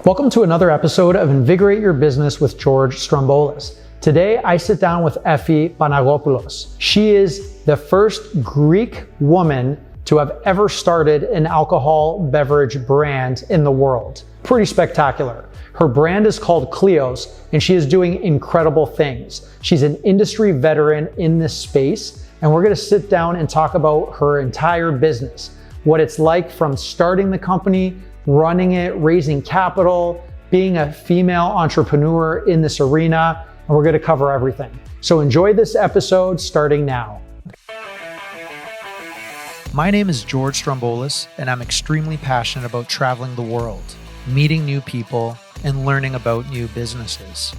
Welcome to another episode of Invigorate Your Business with George Stroumboulis. Today, I sit down with Effie Panagopoulos. She is the first Greek woman to have ever started an alcohol beverage brand in the world. Pretty spectacular. Her brand is called Kleos, and she is doing incredible things. She's an industry veteran in this space, and we're gonna sit down and talk about her entire business, what it's like from starting the company, running it, raising capital, being a female entrepreneur in this arena, and we're gonna cover everything. So enjoy this episode starting now. My name is George Stroumboulis, and I'm extremely passionate about traveling the world, meeting new people, and learning about new businesses.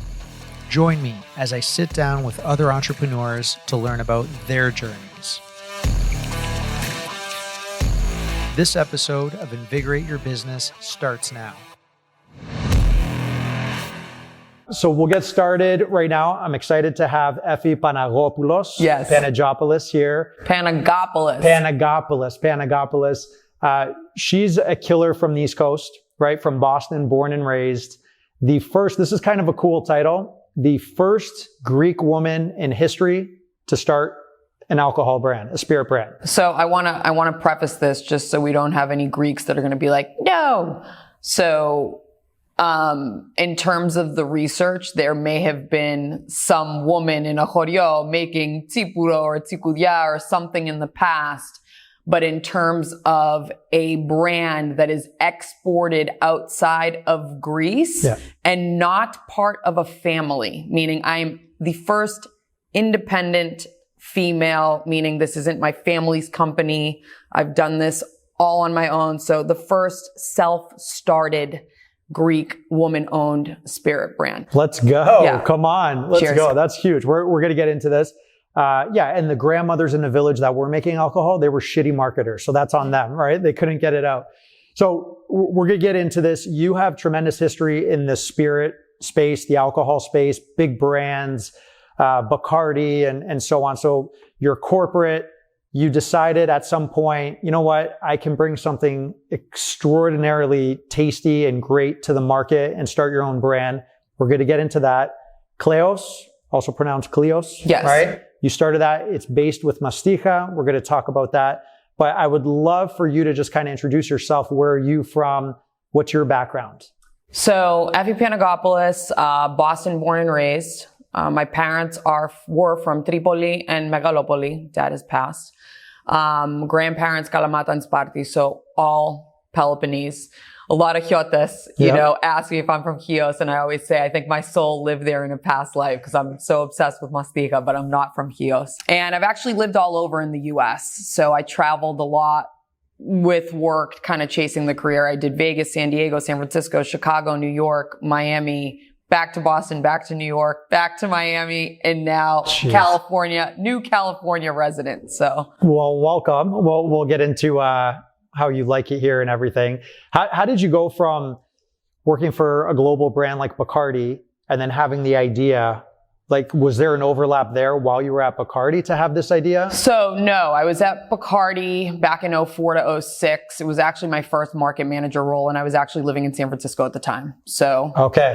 Join me as I sit down with other entrepreneurs to learn about their journeys. This episode of Invigorate Your Business starts now. So we'll get started right now. I'm excited to have Effie Panagopoulos. Yes. Panagopoulos here. Panagopoulos. She's a killer from the East Coast, right? From Boston, born and raised. This is kind of a cool title, the first Greek woman in history to start an alcohol brand, a spirit brand. So I want to preface this just so we don't have any Greeks that are going to be like, no. So, in terms of the research, there may have been some woman in a choreo making tsipuro or tsikudia or something in the past. But in terms of a brand that is exported outside of Greece and not part of a family, meaning I'm the first independent female, meaning this isn't my family's company. I've done this all on my own. So the first self-started Greek woman-owned spirit brand. Let's go. Yeah. Come on. Let's Cheers. Go. That's huge. We're going to get into this. And the grandmothers in the village that were making alcohol, they were shitty marketers. So that's on them, right? They couldn't get it out. So we're going to get into this. You have tremendous history in the spirit space, the alcohol space, big brands, Bacardi and so on. So you're corporate. You decided at some point, you know what? I can bring something extraordinarily tasty and great to the market and start your own brand. We're going to get into that. Kleos, also pronounced Kleos. Yes. Right? You started that. It's based with Mastiha. We're going to talk about that. But I would love for you to just kind of introduce yourself. Where are you from? What's your background? So Effie Panagopoulos, Boston born and raised. My parents were from Tripoli and Megalopoli. Dad has passed. Grandparents, Kalamata and Spartan. So all Peloponnese. A lot of chiotes, ask me if I'm from CHIOS, and I always say I think my soul lived there in a past life because I'm so obsessed with Mastiha, but I'm not from CHIOS. And I've actually lived all over in the US. So I traveled a lot with work, kind of chasing the career. I did Vegas, San Diego, San Francisco, Chicago, New York, Miami, back to Boston, back to New York, back to Miami, and now California, new California resident. So, well, welcome. We'll get into how you like it here and everything. How did you go from working for a global brand like Bacardi and then having the idea? Like, was there an overlap there while you were at Bacardi to have this idea? So no, I was at Bacardi back in 04 to 06. It was actually my first market manager role, and I was actually living in San Francisco at the time. So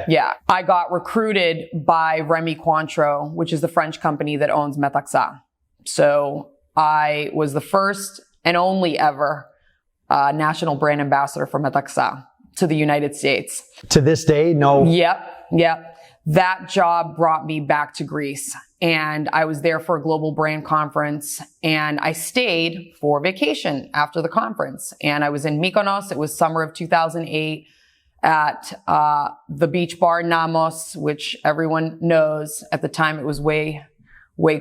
yeah, I got recruited by Rémy Cointreau, which is the French company that owns Metaxa. So I was the first and only ever national brand ambassador for Metaxa to the United States. To this day, no. Yep. That job brought me back to Greece, and I was there for a global brand conference, and I stayed for vacation after the conference. And I was in Mykonos. It was summer of 2008 at the beach bar Nammos, which everyone knows. At the time, it was way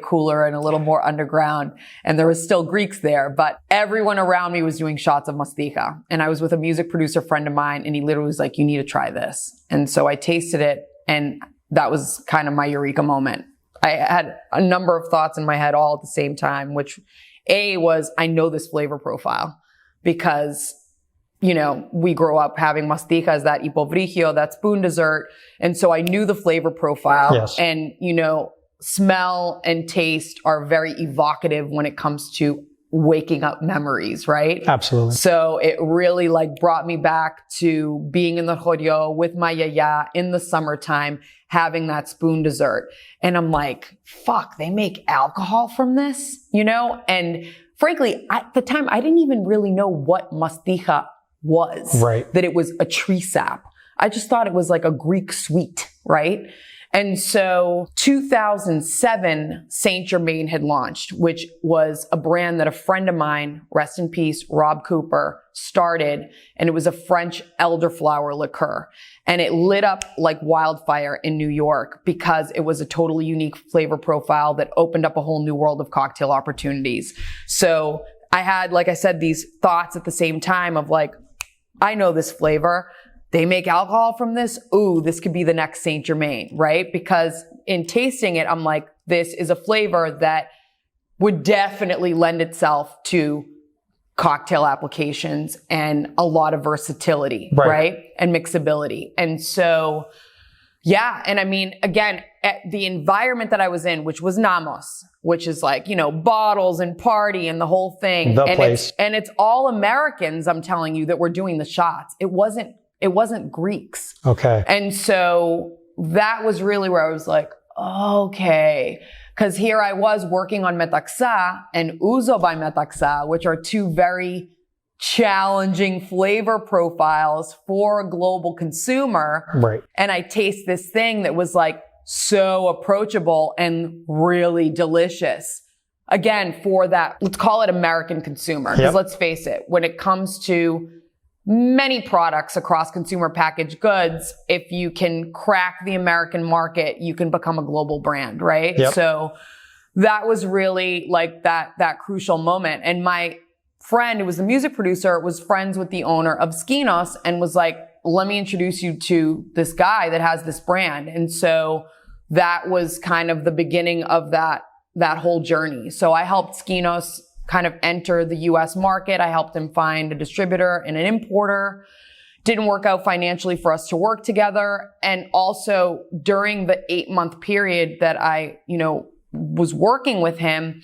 cooler and a little more underground. And there was still Greeks there, but everyone around me was doing shots of Mastiha. And I was with a music producer friend of mine, and he literally was like, you need to try this. And so I tasted it, and that was kind of my eureka moment. I had a number of thoughts in my head all at the same time, which was, I know this flavor profile because, we grow up having Mastiha as that ipovrigio, that spoon dessert. And so I knew the flavor profile. Yes. And, smell and taste are very evocative when it comes to waking up memories, right? Absolutely. So it really like brought me back to being in the Rio with my yaya in the summertime, having that spoon dessert. And I'm like, fuck, they make alcohol from this, you know? And frankly, at the time, I didn't even really know what Mastiha was. Right. That it was a tree sap. I just thought it was like a Greek sweet, right? And so 2007, Saint Germain had launched, which was a brand that a friend of mine, rest in peace, Rob Cooper, started. And it was a French elderflower liqueur. And it lit up like wildfire in New York because it was a totally unique flavor profile that opened up a whole new world of cocktail opportunities. So I had, like I said, these thoughts at the same time of like, I know this flavor. They make alcohol from this. Ooh, this could be the next Saint Germain, right? Because in tasting it, I'm like, this is a flavor that would definitely lend itself to cocktail applications and a lot of versatility, right? And mixability. And so, yeah. And I mean, again, the environment that I was in, which was Nammos, which is like, you know, bottles and party and the whole thing. The place. And it's all Americans, I'm telling you, that were doing the shots. It wasn't Greeks. Okay. And so that was really where I was like, okay. Because here I was working on Metaxa and Ouzo by Metaxa, which are two very challenging flavor profiles for a global consumer. Right. And I taste this thing that was like so approachable and really delicious. Again, for that, let's call it American consumer. Because let's face it, when it comes to many products across consumer packaged goods, if you can crack the American market, you can become a global brand, right? So that was really like that crucial moment. And my friend, who was the music producer, was friends with the owner of SKINOS and was like, let me introduce you to this guy that has this brand. And so that was kind of the beginning of that whole journey. So I helped SKINOS kind of enter the US market. I helped him find a distributor and an importer. Didn't work out financially for us to work together. And also during the 8-month period that I, you know, was working with him,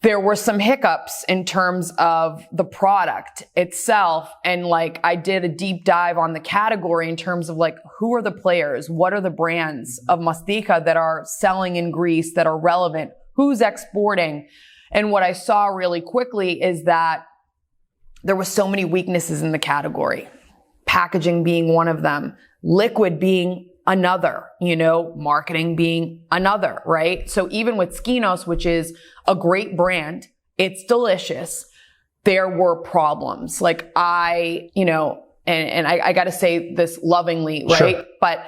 there were some hiccups in terms of the product itself. And like, I did a deep dive on the category in terms of like, who are the players? What are the brands of Mastiha that are selling in Greece that are relevant? Who's exporting? And what I saw really quickly is that there were so many weaknesses in the category. Packaging being one of them, liquid being another, you know, marketing being another, right? So even with SKINOS, which is a great brand, it's delicious, there were problems. Like I got to say this lovingly, right? But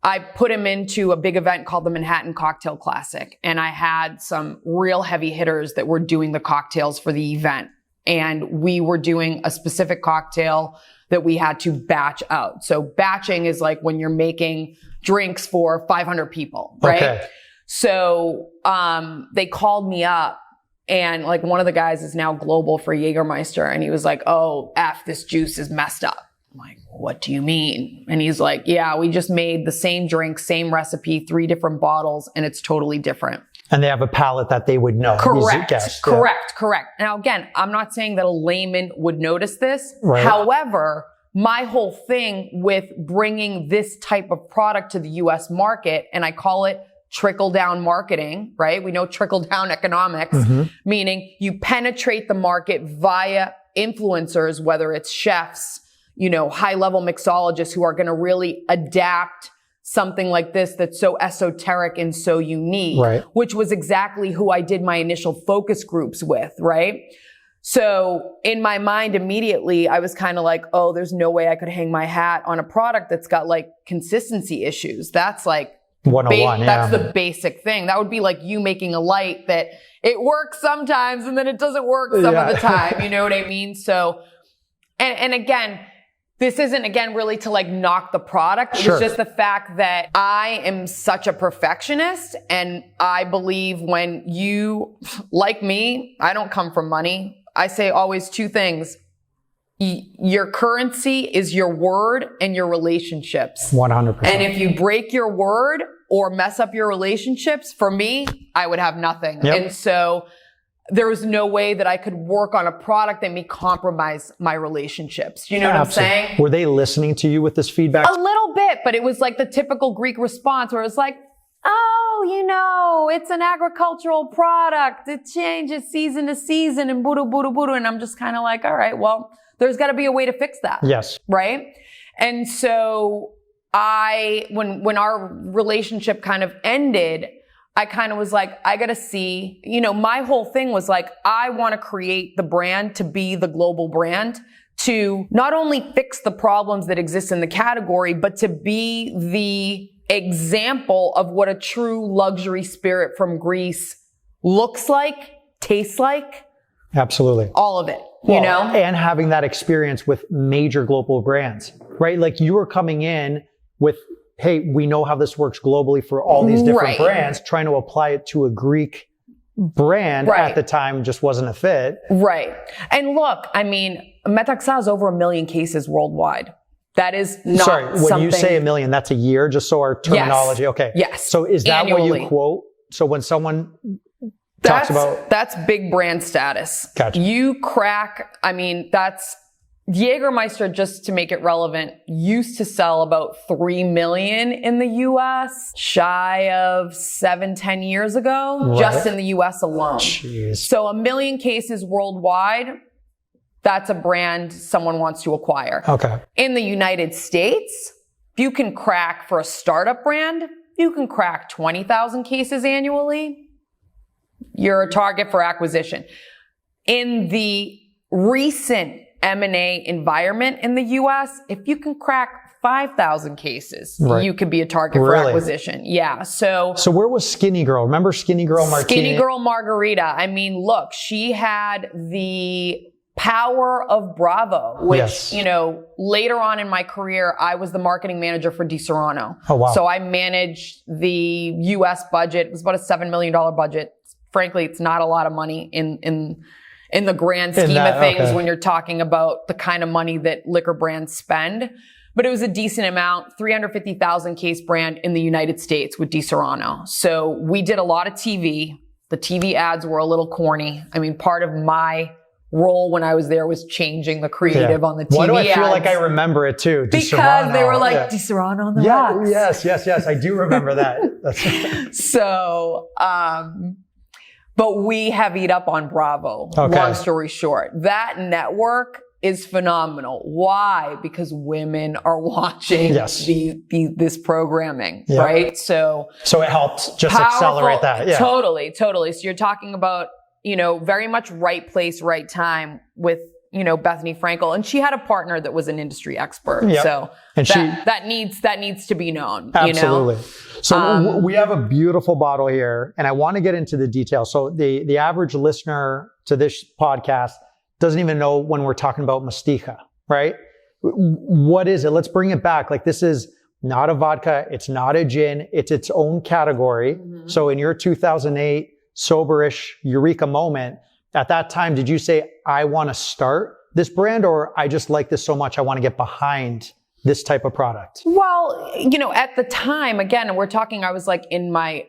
I put him into a big event called the Manhattan Cocktail Classic. And I had some real heavy hitters that were doing the cocktails for the event. And we were doing a specific cocktail that we had to batch out. So batching is like when you're making drinks for 500 people, right? Okay. So they called me up, and like one of the guys is now global for Jägermeister. And he was like, oh, this juice is messed up. I'm like, what do you mean? And he's like, yeah, we just made the same drink, same recipe, 3 different bottles, and it's totally different. And they have a palate that they would know. Correct. Now, again, I'm not saying that a layman would notice this. Right. However, my whole thing with bringing this type of product to the US market, and I call it trickle down marketing, right? We know trickle down economics, meaning you penetrate the market via influencers, whether it's chefs, you know, high level mixologists who are going to really adapt something like this that's so esoteric and so unique, right? Which was exactly who I did my initial focus groups with, right? So in my mind, immediately, I was kind of like, oh, there's no way I could hang my hat on a product that's got like consistency issues. That's like 101, that's the basic thing. That would be like you making a light that it works sometimes and then it doesn't work some of the time. You know what I mean? So, and again, this isn't, again, really to like knock the product. It's just the fact that I am such a perfectionist, and I believe when you, like me, I don't come from money. I say always 2 things. Your currency is your word and your relationships. 100%. And if you break your word or mess up your relationships, for me, I would have nothing. And so there was no way that I could work on a product that may compromise my relationships. You know what I'm saying? Were they listening to you with this feedback? A little bit, but it was like the typical Greek response where it was like, oh, you know, it's an agricultural product. It changes season to season and boo boo boo. And I'm just kind of like, all right, well, there's got to be a way to fix that. Yes. Right? And so when our relationship kind of ended, I kind of was like, I got to see, you know, my whole thing was like, I want to create the brand to be the global brand, to not only fix the problems that exist in the category, but to be the example of what a true luxury spirit from Greece looks like, tastes like. Absolutely. All of it, you know? And having that experience with major global brands, right? Like you were coming in with, hey, we know how this works globally for all these different brands, trying to apply it to a Greek brand at the time just wasn't a fit. Right. And look, I mean, Metaxa has over 1 million cases worldwide. That is not Sorry, when you say 1 million, that's a year, just so our terminology. Okay. Yes. So is that Annually. what you quote? So when someone talks about... That's big brand status. Gotcha. You crack, I mean, that's... Jägermeister, just to make it relevant, used to sell about 3 million in the US, shy of 7-10 years ago, just in the US alone. Jeez. So 1 million cases worldwide, that's a brand someone wants to acquire. Okay. In the United States, if you can crack for a startup brand, you can crack 20,000 cases annually, you're a target for acquisition. In the recent M&A environment in the US, if you can crack 5,000 cases, you could be a target for acquisition. Yeah. So where was Skinny Girl? Remember Skinny Girl Martini? Skinny Girl Margarita. I mean, look, she had the power of Bravo, which, you know, later on in my career, I was the marketing manager for Disaronno. Oh, wow. So I managed the US budget. It was about a $7 million budget. Frankly, it's not a lot of money in the grand scheme of things when you're talking about the kind of money that liquor brands spend. But it was a decent amount, 350,000 case brand in the United States with Disaronno. So we did a lot of TV. The TV ads were a little corny. I mean, part of my role when I was there was changing the creative on the TV ads. Why do I feel like I remember it too? Because they were like, Disaronno on the rocks. Yes. I do remember that. So, but we heavied up on Bravo. Long story short, that network is phenomenal. Why? Because women are watching this programming, right? So it helped just accelerate that. Yeah. Totally. So you're talking about, you know, very much right place, right time with, you know, Bethany Frankel. And she had a partner that was an industry expert. Yep. So and that needs to be known. Absolutely. You know? So we have a beautiful bottle here, and I want to get into the details. So the average listener to this podcast doesn't even know when we're talking about Mastiha, right? What is it? Let's bring it back. Like, this is not a vodka. It's not a gin. It's its own category. Mm-hmm. So in your 2008 soberish eureka moment, at that time, did you say, I want to start this brand, or I just like this so much, I want to get behind this type of product? Well, you know, at the time, again, we're talking, I was like in my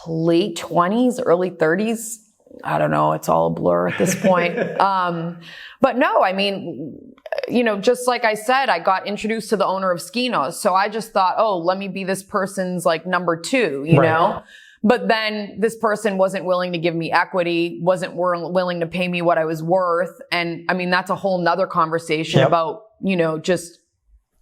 late 20s, early 30s. I don't know. It's all a blur at this point. But no, I mean, you know, just like I said, I got introduced to the owner of SKINOS. So I just thought, oh, let me be this person's like number 2, you know? But then this person wasn't willing to give me equity, wasn't willing to pay me what I was worth. And I mean, that's a whole nother conversation about, you know, just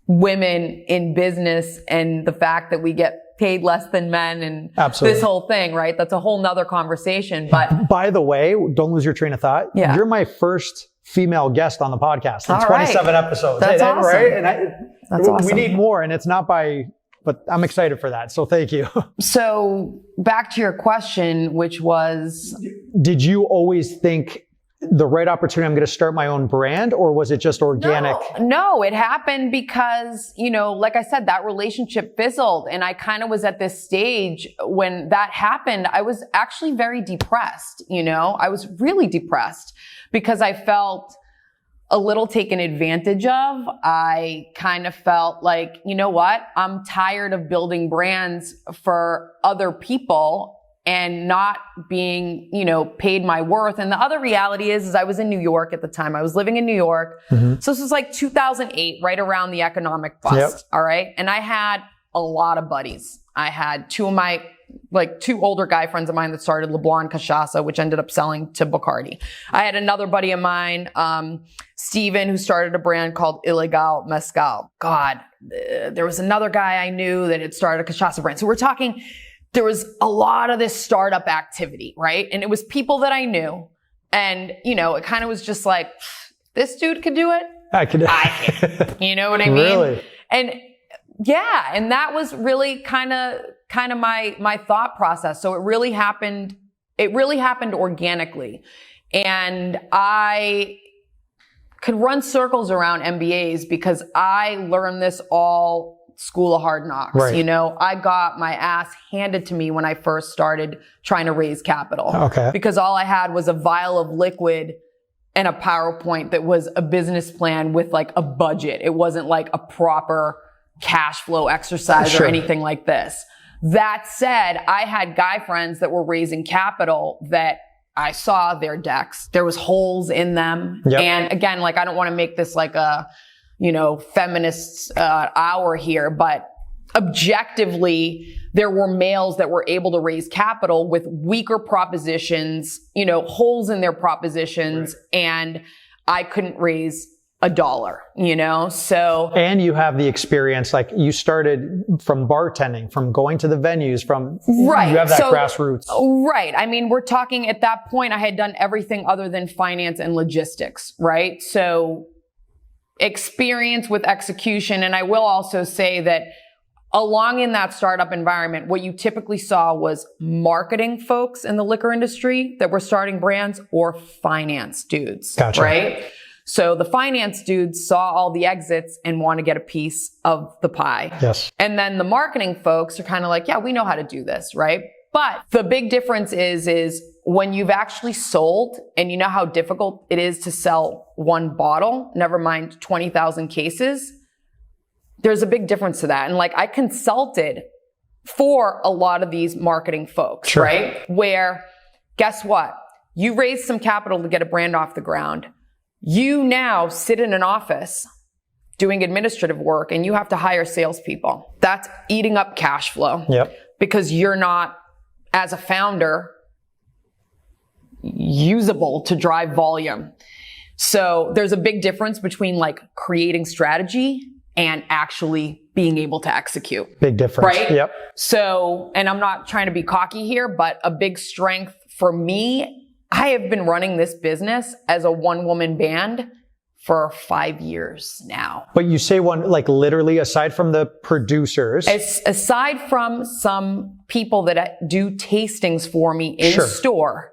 women in business and the fact that we get paid less than men and this whole thing, right? That's a whole nother conversation. But by the way, don't lose your train of thought. Yeah. You're my first female guest on the podcast in 27 episodes. That's awesome. Right? And that's awesome. We need more, and it's not but I'm excited for that. So thank you. So back to your question, which was, did you always think the right opportunity, I'm going to start my own brand, or was it just organic? No, it happened because, you know, like I said, that relationship fizzled, and I kind of was at this stage when that happened. I was actually very depressed. You know, I was really depressed because I felt a little taken advantage of. I kind of felt like, you know what? I'm tired of building brands for other people and not being, paid my worth. And the other reality is I was in New York at the time. I was living in New York. So this was like 2008, right around the economic bust. All right. And I had a lot of buddies. I had two older guy friends of mine that started LeBlanc Cachaça, which ended up selling to Bacardi. I had another buddy of mine, Steven, who started a brand called Ilegal Mezcal. God, there was another guy I knew that had started a cachaça brand. So we're talking, there was a lot of this startup activity, right? And it was people that I knew. And, it kind of was just like, this dude could do it. I can. You know what I mean? Really? And yeah, and that was really kind of my thought process. So it really happened organically. And I could run circles around MBAs because I learned this all School of Hard Knocks. Right. I got my ass handed to me when I first started trying to raise capital. Okay. Because all I had was a vial of liquid and a PowerPoint that was a business plan with like a budget. It wasn't like a proper cash flow exercise or anything like this. That said, I had guy friends that were raising capital that I saw their decks. There was holes in them. And again, I don't want to make this like a, feminist hour here, but objectively, there were males that were able to raise capital with weaker propositions, holes in their propositions, and I couldn't raise $1, so. And you have the experience, like you started from bartending, from going to the venues, you have that grassroots. Right. I mean, we're talking at that point, I had done everything other than finance and logistics, right? So experience with execution. And I will also say that along in that startup environment, what you typically saw was marketing folks in the liquor industry that were starting brands or finance dudes, right? So the finance dudes saw all the exits and want to get a piece of the pie. Yes. And then the marketing folks are kind of like, yeah, we know how to do this, right? But the big difference is when you've actually sold and you know how difficult it is to sell one bottle, never mind 20,000 cases, there's a big difference to that. And I consulted for a lot of these marketing folks, right? Where guess what? You raised some capital to get a brand off the ground. You now sit in an office doing administrative work and you have to hire salespeople. That's eating up cash flow. Because you're not, as a founder, usable to drive volume. So there's a big difference between creating strategy and actually being able to execute. Big difference. Right? Yep. So, and I'm not trying to be cocky here, but a big strength for me, I have been running this business as a one-woman band for 5 years now. But you say one, literally, aside from the producers. Aside from some people that do tastings for me in store,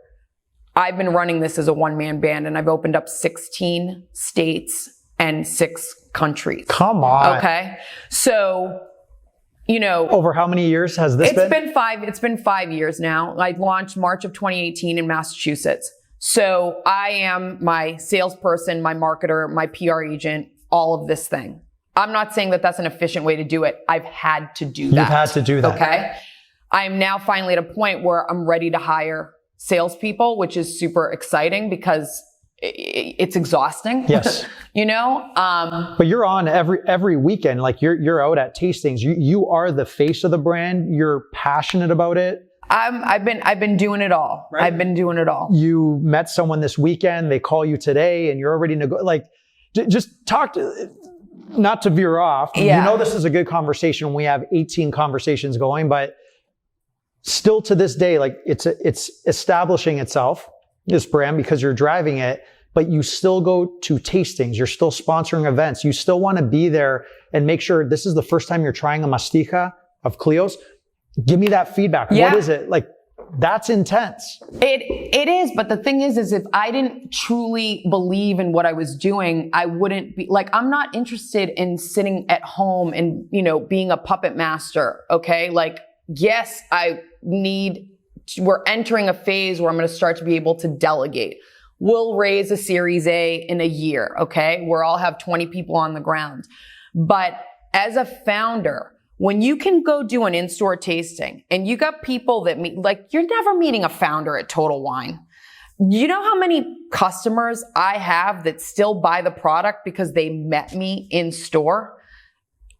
I've been running this as a one-man band, and I've opened up 16 states and 6 countries. Come on. Okay. So, over how many years has this been? It's been 5 years now. I launched March of 2018 in Massachusetts. So I am my salesperson, my marketer, my PR agent, all of this thing. I'm not saying that that's an efficient way to do it. I've had to do that. You've had to do that. Okay. I'm now finally at a point where I'm ready to hire salespeople, which is super exciting because it's exhausting. Yes. But you're on every weekend. You're out at tastings. You are the face of the brand. You're passionate about it. I've been doing it all. Right? I've been doing it all. You met someone this weekend. They call you today, and you're already just talk to. Not to veer off. Yeah. This is a good conversation when we have 18 conversations going, but still to this day, it's establishing itself, this brand, because you're driving it, but you still go to tastings. You're still sponsoring events. You still want to be there and make sure this is the first time you're trying a Mastiha of Kleos. Give me that feedback. Yeah. What is it? That's intense. It is. But the thing is if I didn't truly believe in what I was doing, I wouldn't be I'm not interested in sitting at home and, being a puppet master. Okay. Yes, we're entering a phase where I'm going to start to be able to delegate. We'll raise a Series A in a year. Okay. Where I'll have 20 people on the ground. But as a founder, when you can go do an in-store tasting and you got people that meet, like you're never meeting a founder at Total Wine. You know how many customers I have that still buy the product because they met me in store?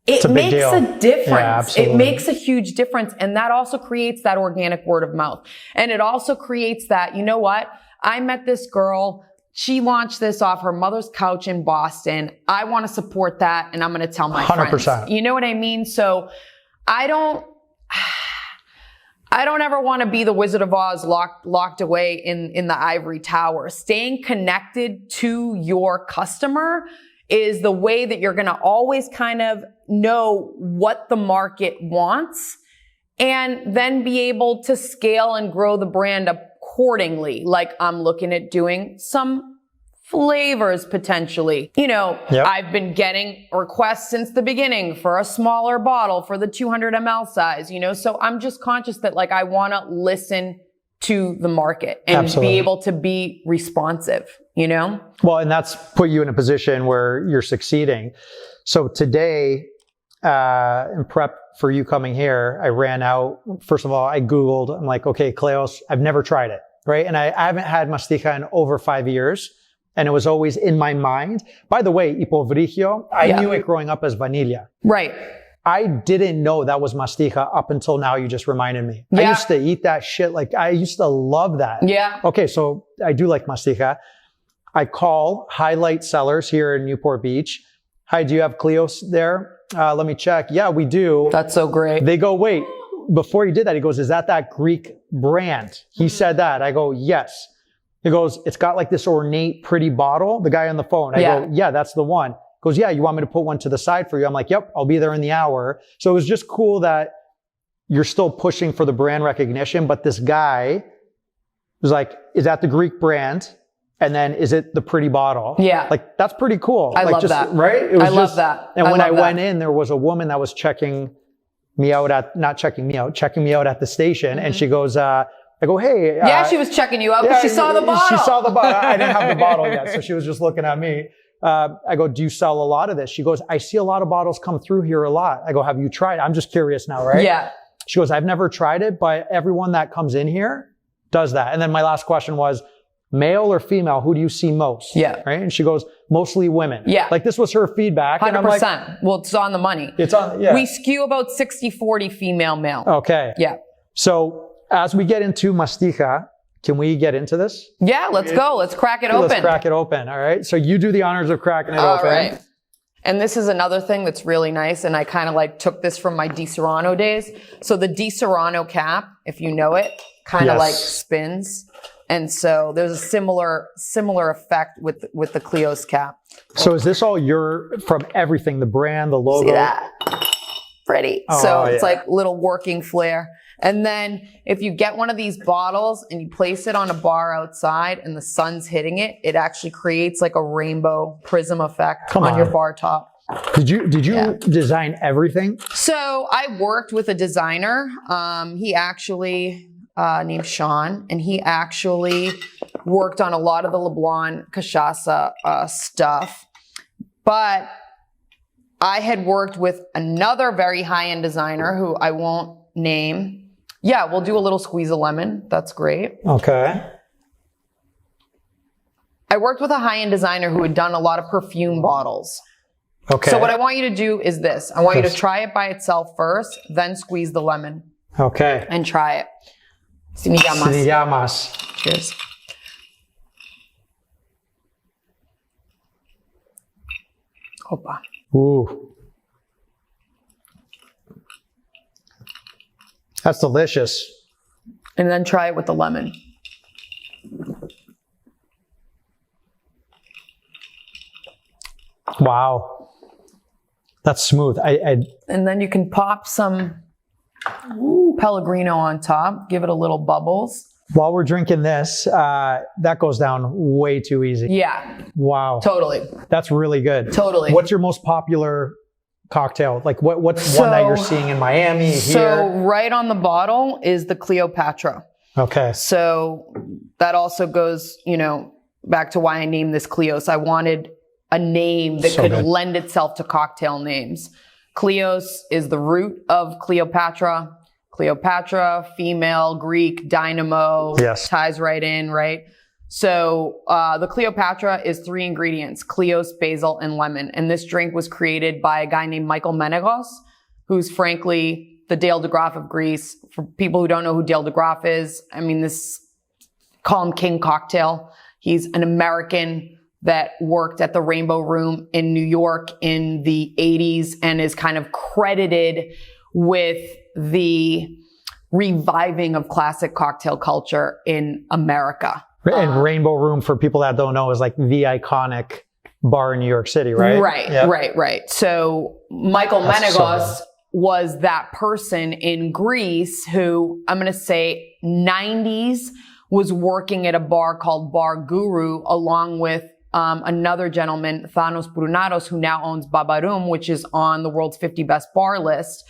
It makes a difference. Yeah, it makes a huge difference. And that also creates that organic word of mouth. And it also creates that, you know what? I met this girl. She launched this off her mother's couch in Boston. I want to support that. And I'm going to tell my 100%. friends. You know what I mean? So I don't ever want to be the Wizard of Oz locked away in the ivory tower. Staying connected to your customer is the way that you're going to always kind of know what the market wants and then be able to scale and grow the brand accordingly. Like I'm looking at doing some flavors potentially. You know, I've been getting requests since the beginning for a smaller bottle for the 200 ml size, you know, so I'm just conscious that like I want to listen to the market and be able to be responsive, you know? Well, and that's put you in a position where you're succeeding. So today, in prep for you coming here, I ran out. First of all, I Googled, I'm like, okay, Kleos, I've never tried it, right? And I haven't had Mastiha in over 5 years. And it was always in my mind. By the way, Ipovrigio, I knew it growing up as vanilla. Right. I didn't know that was Mastiha up until now. You just reminded me. I used to eat that shit. Like I used to love that. Yeah. Okay. So I do like Mastiha. I call Highlight Sellers here in Newport Beach. Hi, do you have Kleos there? Let me check. Yeah, we do. That's so great. They go, wait, before he did that, he goes, is that Greek brand? He said that. I go, yes. He goes, it's got like this ornate, pretty bottle. The guy on the phone. I go, yeah, that's the one. Goes, yeah, you want me to put one to the side for you? I'm like, yep, I'll be there in the hour. So it was just cool that you're still pushing for the brand recognition, but this guy was like, is that the Greek brand? And then is it the pretty bottle? Yeah. Like, that's pretty cool. I like, love that. Right? It was love that. And when I went in, there was a woman that was checking me out checking me out at the station. And she goes, I go, hey. She was checking you out because she saw the bottle. She saw the bottle. I didn't have the bottle yet. So she was just looking at me. I go, do you sell a lot of this? She goes, I see a lot of bottles come through here a lot. I go, have you tried? I'm just curious now, right? Yeah. She goes, I've never tried it, but everyone that comes in here does that. And then my last question was, male or female, who do you see most? Yeah. Right? And she goes, mostly women. Yeah. Like this was her feedback. 100%. And I'm like, well, it's on the money. It's on, yeah. We skew about 60-40 female male. Okay. Yeah. So as we get into Mastiha, can we get into this? Yeah, let's go. Let's crack it open. Let's crack it open. All right. So you do the honors of cracking it open. All right. And this is another thing that's really nice. And I kind of like took this from my Disaronno days. So the Disaronno cap, if you know it, kind of like spins. And so there's a similar effect with the Kleos cap. So is this all from everything, the brand, the logo? See that? Pretty. Oh, so it's like little working flair. And then if you get one of these bottles and you place it on a bar outside and the sun's hitting it, it actually creates like a rainbow prism effect on your bar top. Did you design everything? So I worked with a designer. He actually named Sean, and he actually worked on a lot of the LeBlanc cachaça stuff. But I had worked with another very high-end designer who I won't name. Yeah, we'll do a little squeeze of lemon. That's great. Okay. I worked with a high-end designer who had done a lot of perfume bottles. Okay. So what I want you to do is this. I want you to try it by itself first, then squeeze the lemon. Okay. And try it. Sinigamas. Sinigamas. Cheers. Opa. Ooh. That's delicious. And then try it with the lemon. Wow. That's smooth. And then you can pop some Pellegrino on top. Give it a little bubbles. While we're drinking this, that goes down way too easy. Yeah. Wow. Totally. That's really good. Totally. What's your most popular cocktail? Like what's one that you're seeing in Miami, here? So right on the bottle is the Cleopatra. Okay. So that also goes, back to why I named this Kleos. I wanted a name that could lend itself to cocktail names. Kleos is the root of Cleopatra. Cleopatra, female, Greek, dynamo, yes, ties right in, right? So the Cleopatra is 3 ingredients: Kleos, basil, and lemon. And this drink was created by a guy named Michael Menegos, who's frankly the Dale DeGraff of Greece. For people who don't know who Dale DeGraff is, I mean, call him King Cocktail. He's an American that worked at the Rainbow Room in New York in the 80s and is kind of credited with the reviving of classic cocktail culture in America. And Rainbow Room, for people that don't know, is like the iconic bar in New York City, right? Right, yep. Right. So Michael Menegos was that person in Greece who, I'm going to say 90s, was working at a bar called Bar Guru along with another gentleman, Thanos Brunaros, who now owns Babaroom, which is on the world's 50 best bar list.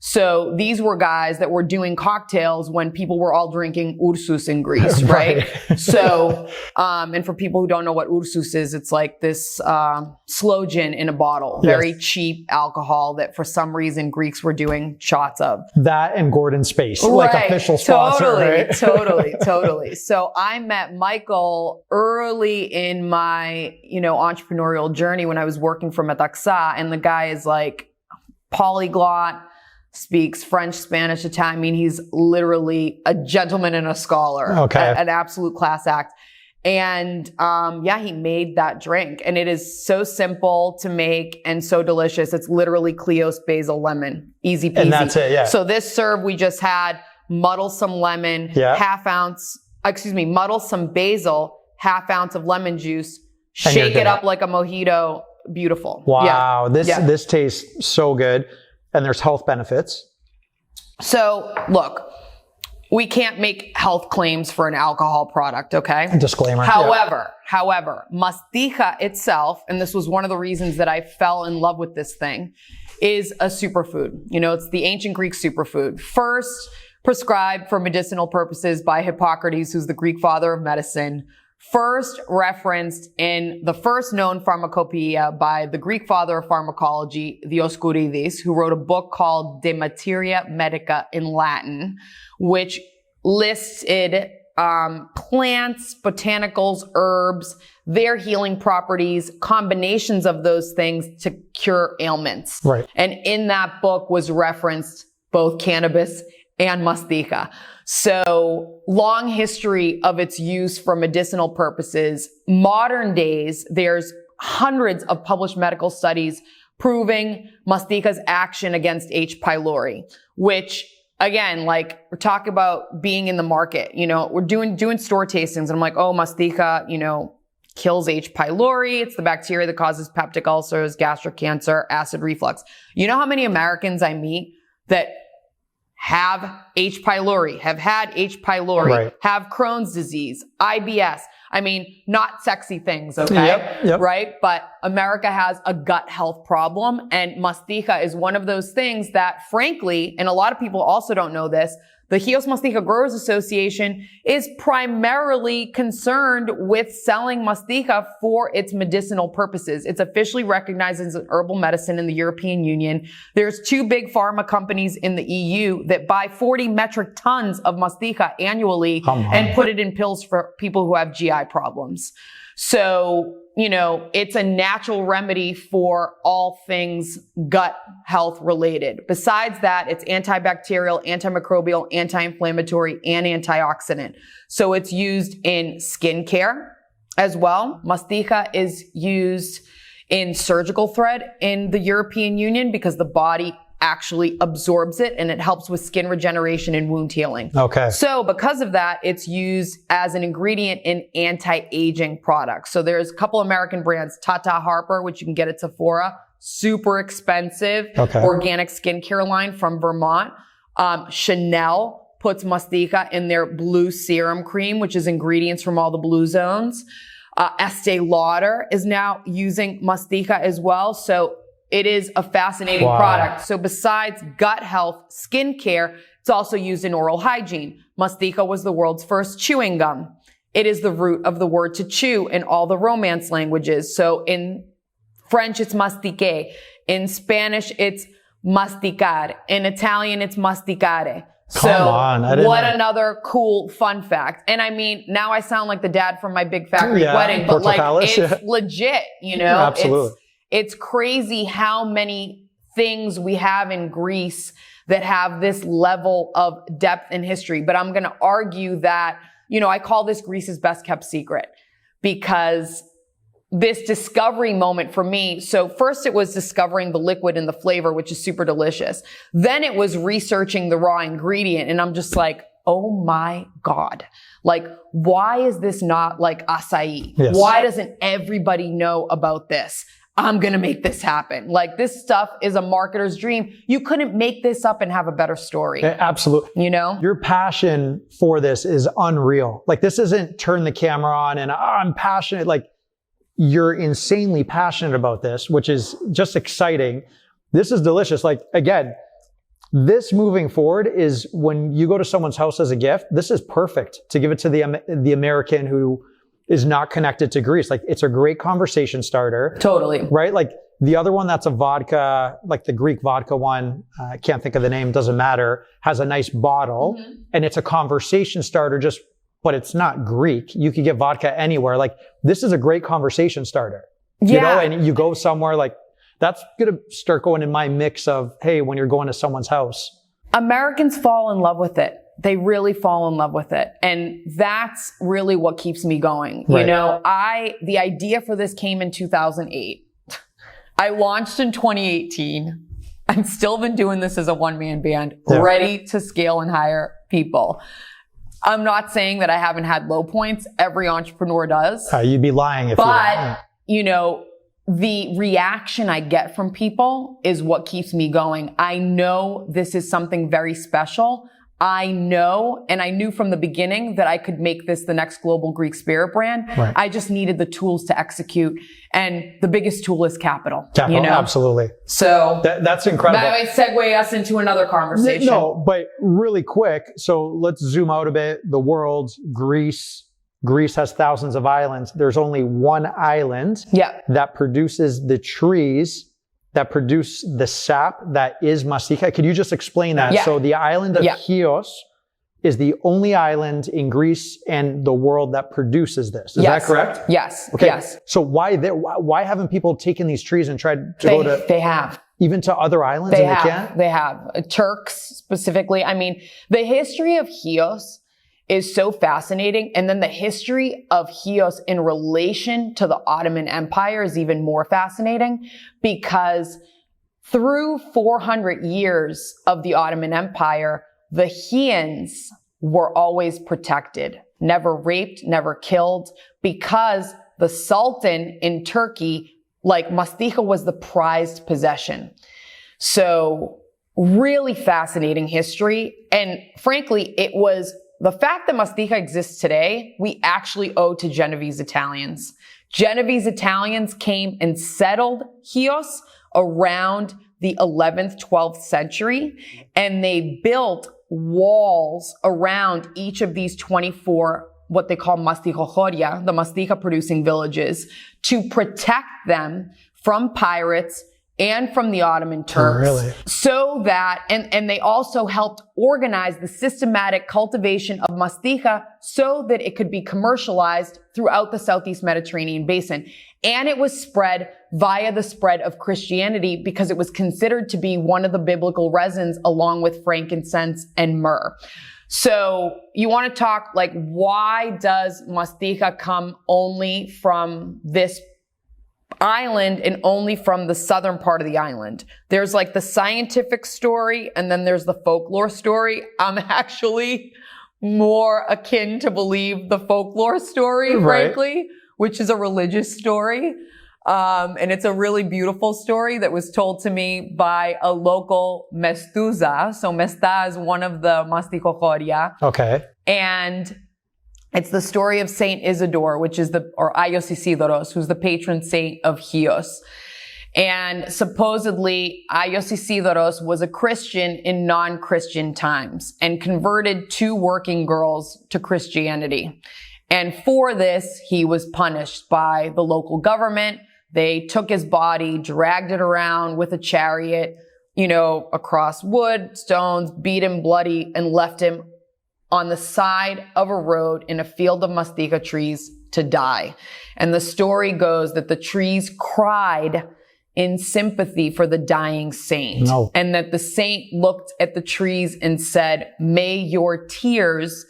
So these were guys that were doing cocktails when people were all drinking Ursus in Greece, right? So, and for people who don't know what Ursus is, it's like this sloe gin in a bottle, very cheap alcohol that for some reason Greeks were doing shots of. That and Gordon Space, like official sponsor, right? Totally. So I met Michael early in my, entrepreneurial journey when I was working for Metaxa, and the guy is like polyglot, speaks French, Spanish, Italian. I mean, he's literally a gentleman and a scholar. Okay. An absolute class act. And, he made that drink, and it is so simple to make and so delicious. It's literally Kleos, basil, lemon. Easy peasy. And that's it. Yeah. So this serve we just had, muddle some lemon, muddle some basil, half ounce of lemon juice, shake it up like a mojito. Beautiful. Wow. This tastes so good. And there's health benefits. So look, we can't make health claims for an alcohol product, okay? Disclaimer. However, Mastiha itself, and this was one of the reasons that I fell in love with this thing, is a superfood. It's the ancient Greek superfood. First prescribed for medicinal purposes by Hippocrates, who's the Greek father of medicine. First referenced in the first known pharmacopoeia by the Greek father of pharmacology, Dioscurides, who wrote a book called De Materia Medica in Latin, which listed plants, botanicals, herbs, their healing properties, combinations of those things to cure ailments. Right. And in that book was referenced both cannabis and Mastiha. So long history of its use for medicinal purposes. Modern days, there's hundreds of published medical studies proving Mastiha's action against H. pylori, which again, like we're talking about being in the market, we're doing store tastings and I'm like, oh, Mastiha, kills H. pylori. It's the bacteria that causes peptic ulcers, gastric cancer, acid reflux. You know how many Americans I meet that have H. pylori, have had H. pylori, have Crohn's disease, IBS. I mean, not sexy things, okay? Yep. Right? But America has a gut health problem, and Mastiha is one of those things that, frankly, and a lot of people also don't know this, the CHIOS Mastiha Growers Association is primarily concerned with selling Mastiha for its medicinal purposes. It's officially recognized as an herbal medicine in the European Union. There's 2 big pharma companies in the EU that buy 40 metric tons of Mastiha annually and put it in pills for people who have GI problems. So, it's a natural remedy for all things gut health related. Besides that, it's antibacterial, antimicrobial, anti-inflammatory, and antioxidant. So it's used in skincare as well. Mastiha is used in surgical thread in the European Union because the body actually absorbs it and it helps with skin regeneration and wound healing. Okay. So because of that, it's used as an ingredient in anti-aging products. So there's a couple American brands, Tata Harper, which you can get at Sephora, super expensive, organic skincare line from Vermont. Chanel puts Mastiha in their blue serum cream, which is ingredients from all the blue zones. Estee Lauder is now using Mastiha as well. So it is a fascinating product. So besides gut health, skincare, it's also used in oral hygiene. Mastiha was the world's first chewing gum. It is the root of the word to chew in all the Romance languages. So in French, it's mastique. In Spanish, it's masticare. In Italian, it's masticare. Come on, I didn't what know. Another cool fun fact. And I mean, now I sound like the dad from My Big Fat Greek Wedding, but like it's legit, you know? Absolutely. It's crazy how many things we have in Greece that have this level of depth and history. But I'm going to argue that, you know, I call this Greece's best kept secret, because this discovery moment for me. So first it was discovering the liquid and the flavor, which is super delicious. Then it was researching the raw ingredient. And I'm just like, oh my God. Like, why is this not like acai? Yes. Why doesn't everybody know about this? I'm going to make this happen. Like, this stuff is a marketer's dream. You couldn't make this up and have a better story. Yeah, absolutely. You know? Your passion for this is unreal. Like, this isn't turn the camera on and I'm passionate. Like, you're insanely passionate about this, which is just exciting. This is delicious. Like, again, this moving forward is when you go to someone's house as a gift, this is perfect to give it to the American who is not connected to Greece. Like, it's a great conversation starter. Totally. Right? Like, the other one that's a vodka, like the Greek vodka one, I can't think of the name, doesn't matter, has a nice bottle, and it's a conversation starter, but it's not Greek. You could get vodka anywhere. Like, this is a great conversation starter. Yeah. You know, and you go somewhere, like, that's going to start going in my mix of, hey, when you're going to someone's house. Americans fall in love with it. They really fall in love with it. And that's really what keeps me going. Right. You know, the idea for this came in 2008. I launched in 2018. I've still been doing this as a one-man band, ready to scale and hire people. I'm not saying that I haven't had low points. Every entrepreneur does. You'd be lying if you know, the reaction I get from people is what keeps me going. I know this is something very special. I know, and I knew from the beginning that I could make this the next global Greek spirit brand. Right. I just needed the tools to execute. And the biggest tool is capital. Capital, you know? Absolutely. So that's incredible. That might segue us into another conversation. No, but really quick. So let's zoom out a bit. The world, Greece has thousands of islands. There's only one island that produces the trees that produce the sap that is Mastiha. Could you just explain that? Yeah. So the island of CHIOS is the only island in Greece and the world that produces this. Is that correct? Yes. Okay. Yes. So why haven't people taken these trees and tried to go to... They have. Even to other islands? They can't? have. Turks specifically. I mean, the history of CHIOS is so fascinating. And then the history of CHIOS in relation to the Ottoman Empire is even more fascinating, because through 400 years of the Ottoman Empire, the Chians were always protected, never raped, never killed, because the Sultan in Turkey, like, Mastiha was the prized possession. So really fascinating history. And frankly, it was the fact that Mastiha exists today, we actually owe to Genovese Italians. Genovese Italians came and settled CHIOS around the 11th, 12th century, and they built walls around each of these 24, what they call mastichochoria, the Mastiha producing villages, to protect them from pirates and from the Ottoman Turks. Oh, really? So that, and they also helped organize the systematic cultivation of Mastiha so that it could be commercialized throughout the Southeast Mediterranean basin. And it was spread via the spread of Christianity, because it was considered to be one of the biblical resins along with frankincense and myrrh. So you want to talk, like, why does Mastiha come only from this island and only from the southern part of the island? There's like the scientific story, and then there's the folklore story. I'm actually more akin to believe the folklore story, frankly, which is a religious story. And it's a really beautiful story that was told to me by a local mestuza. So mesta is one of the mastichochoria. Okay. And it's the story of Saint Isidore, or Ios Isidoros, who's the patron saint of CHIOS. And supposedly, Ios Isidoros was a Christian in non-Christian times and converted 2 working girls to Christianity. And for this, he was punished by the local government. They took his body, dragged it around with a chariot, across wood, stones, beat him bloody, and left him on the side of a road in a field of Mastiha trees to die. And the story goes that the trees cried in sympathy for the dying saint. No. And that the saint looked at the trees and said, "May your tears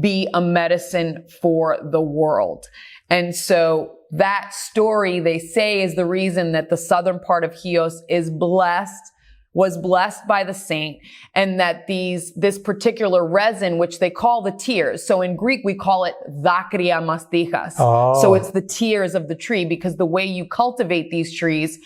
be a medicine for the world." And so that story, they say, is the reason that the southern part of CHIOS was blessed by the saint, and that this particular resin, which they call the tears. So in Greek, we call it δάκρυα μαστίχας. Oh. So it's the tears of the tree, because the way you cultivate these trees,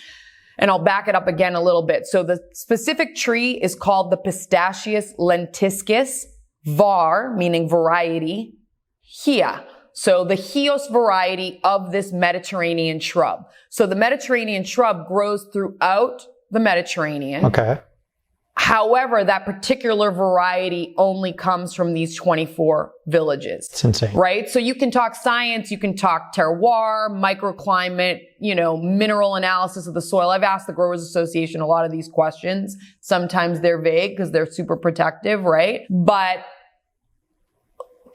and I'll back it up again a little bit. So the specific tree is called the Pistachius lentiscus, var, meaning variety, hia. So the CHIOS variety of this Mediterranean shrub. So the Mediterranean shrub grows throughout the Mediterranean. Okay. However, that particular variety only comes from these 24 villages. It's insane. Right? So you can talk science, you can talk terroir, microclimate, mineral analysis of the soil. I've asked the Growers Association a lot of these questions. Sometimes they're vague because they're super protective, right? But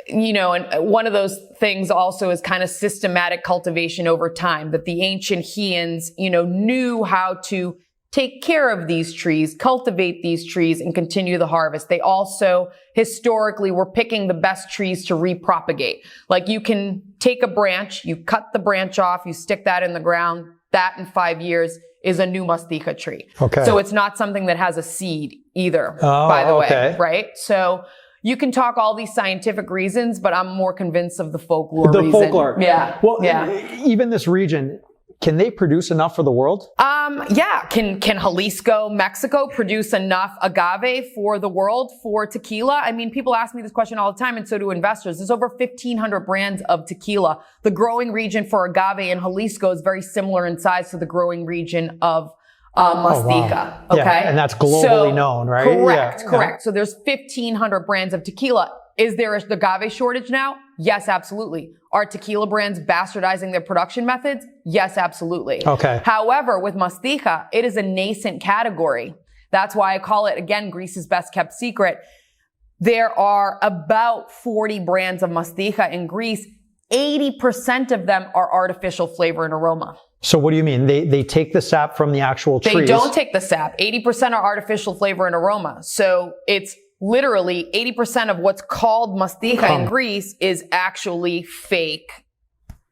and one of those things also is kind of systematic cultivation over time, that the ancient Chians, knew how to take care of these trees, cultivate these trees, and continue the harvest. They also historically were picking the best trees to repropagate. Like, you can take a branch, you cut the branch off, you stick that in the ground, that in 5 years is a new Mastiha tree. Okay. So it's not something that has a seed either, by the way, right? So you can talk all these scientific reasons, but I'm more convinced of the folklore reason. The folklore. Yeah. Well, yeah. Even this region, can they produce enough for the world? Yeah. Can Jalisco, Mexico produce enough agave for the world for tequila? I mean, people ask me this question all the time, and so do investors. There's over 1,500 brands of tequila. The growing region for agave in Jalisco is very similar in size to the growing region of Mastiha. Wow. Okay. Yeah, and that's globally known, right? Correct. Yeah. Correct. So there's 1,500 brands of tequila. Is there an agave shortage now? Yes, absolutely. Are tequila brands bastardizing their production methods? Yes, absolutely. Okay. However, with Mastiha, it is a nascent category. That's why I call it, again, Greece's best kept secret. There are about 40 brands of Mastiha in Greece. 80% of them are artificial flavor and aroma. So what do you mean? They take the sap from the actual trees? They don't take the sap. 80% are artificial flavor and aroma. So it's literally 80% of what's called Mastiha in Greece is actually fake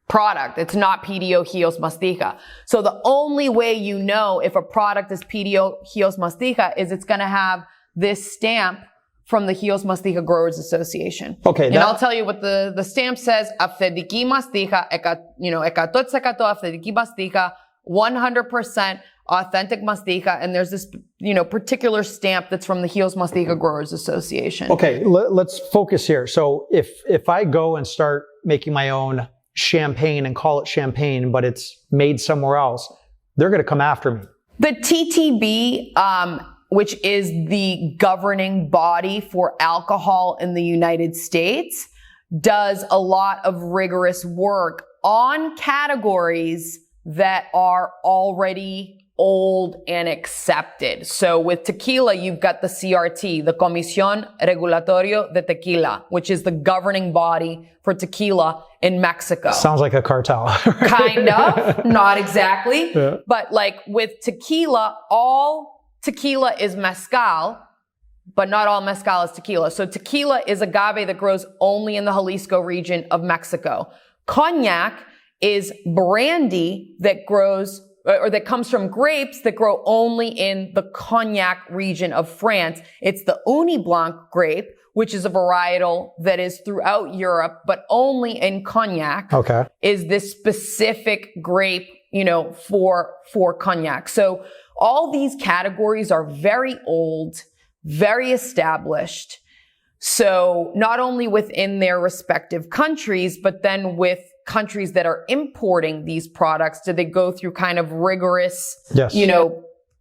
product. It's not PDO CHIOS Mastiha. So the only way you know if a product is PDO CHIOS Mastiha is it's going to have this stamp from the CHIOS Mastiha Growers Association. Okay. And I'll tell you what the stamp says: αυθεντική Mastiha, 100% αυθεντική Mastiha, 100% authentic Mastiha. And there's this, particular stamp that's from the CHIOS Mastiha Growers Association. Okay. Let's focus here. So if I go and start making my own champagne and call it champagne, but it's made somewhere else, they're going to come after me. The TTB, which is the governing body for alcohol in the United States, does a lot of rigorous work on categories that are already old and accepted. So with tequila, you've got the CRT, the Comisión Regulatorio de Tequila, which is the governing body for tequila in Mexico. Sounds like a cartel. Kind of, not exactly. Yeah. But like with tequila, all tequila is mezcal, but not all mezcal is tequila. So tequila is agave that grows only in the Jalisco region of Mexico. Cognac is brandy that grows, or that comes from grapes that grow only in the Cognac region of France. It's the Uni Blanc grape, which is a varietal that is throughout Europe, but only in Cognac. Okay. Is this specific grape, for Cognac. So all these categories are very old, very established. So not only within their respective countries, but then with countries that are importing these products, do they go through kind of rigorous,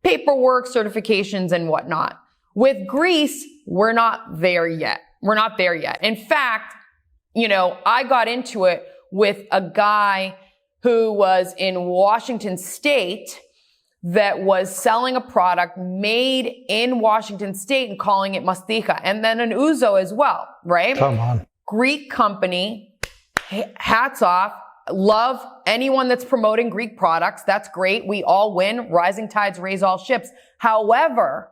paperwork, certifications and whatnot. With Greece, we're not there yet. We're not there yet. In fact, I got into it with a guy who was in Washington State that was selling a product made in Washington State and calling it Mastiha, and then an ouzo as well, right? Come on. Greek company, hats off. Love anyone that's promoting Greek products. That's great. We all win. Rising tides raise all ships. However,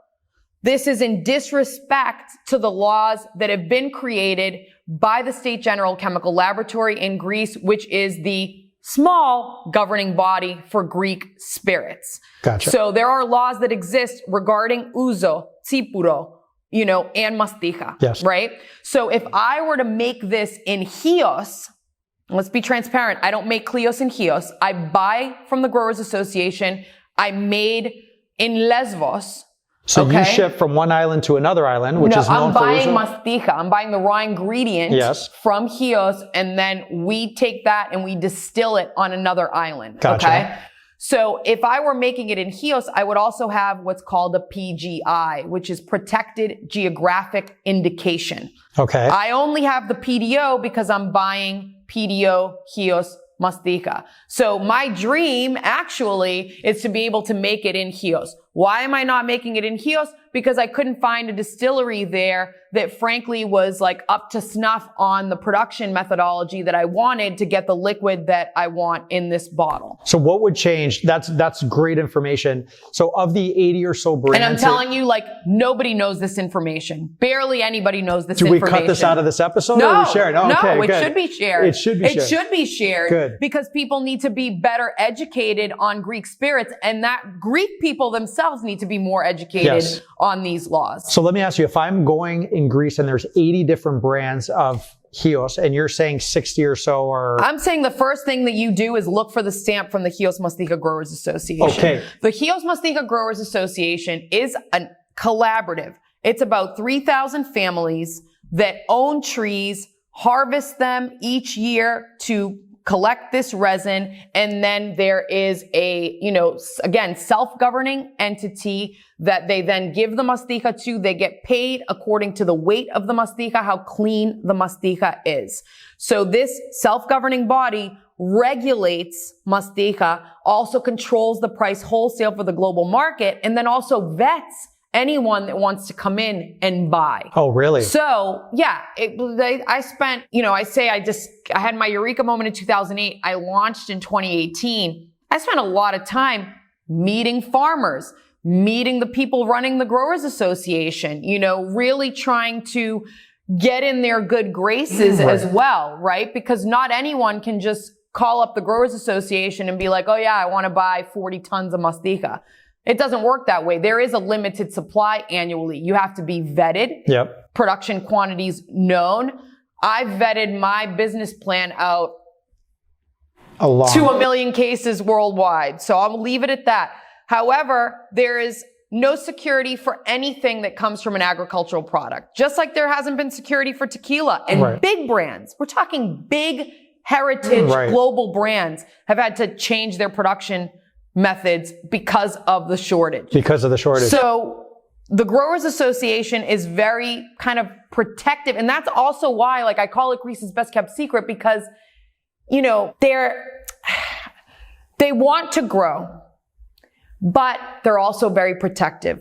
this is in disrespect to the laws that have been created by the State General Chemical Laboratory in Greece, which is the small governing body for Greek spirits. Gotcha. So there are laws that exist regarding ouzo, tsipuro, and mastiha. Yes. Right? So if I were to make this in CHIOS, let's be transparent. I don't make Kleos in CHIOS. I buy from the Growers Association. I made in Lesbos. So you ship from one island to another island, which is known for I'm buying mastiha. I'm buying the raw ingredient from CHIOS, and then we take that and we distill it on another island. Gotcha. Okay. So if I were making it in CHIOS, I would also have what's called a PGI, which is Protected Geographic Indication. Okay. I only have the PDO because I'm buying PDO CHIOS Mastiha. So my dream actually is to be able to make it in CHIOS. Why am I not making it in CHIOS? Because I couldn't find a distillery there that frankly was like up to snuff on the production methodology that I wanted to get the liquid that I want in this bottle. So what would change? That's great information. So of the 80 or so brands. And I'm telling you, like, nobody knows this information. Barely anybody knows this information. Do we cut this out of this episode? No, or are we sharing? Oh, okay, no, it good. should be shared. It should be shared. It should be shared. Good. Because people need to be better educated on Greek spirits, and that Greek people themselves need to be more educated on these laws. So let me ask you, if I'm going in Greece and there's 80 different brands of CHIOS and you're saying 60 or so are... I'm saying the first thing that you do is look for the stamp from the CHIOS Mastiha Growers Association. Okay. The CHIOS Mastiha Growers Association is a collaborative. It's about 3,000 families that own trees, harvest them each year to collect this resin, and then there is a, again, self-governing entity that they then give the mastiha to. They get paid according to the weight of the mastiha, how clean the mastiha is. So this self-governing body regulates mastiha, also controls the price wholesale for the global market, and then also vets anyone that wants to come in and buy. Oh, really? So, yeah, I spent, I had my eureka moment in 2008. I launched in 2018. I spent a lot of time meeting farmers, meeting the people running the Growers Association, really trying to get in their good graces as well, right? Because not anyone can just call up the Growers Association and be like, oh yeah, I want to buy 40 tons of mastiha. It doesn't work that way. There is a limited supply annually. You have to be vetted. Yep. Production quantities known. I've vetted my business plan out to 1 million cases worldwide. So I'll leave it at that. However, there is no security for anything that comes from an agricultural product. Just like there hasn't been security for tequila. And big brands, we're talking big heritage global brands, have had to change their production methods because of the shortage. So the Growers Association is very kind of protective. And that's also why, I call it Greece's best kept secret, because, they want to grow, but they're also very protective.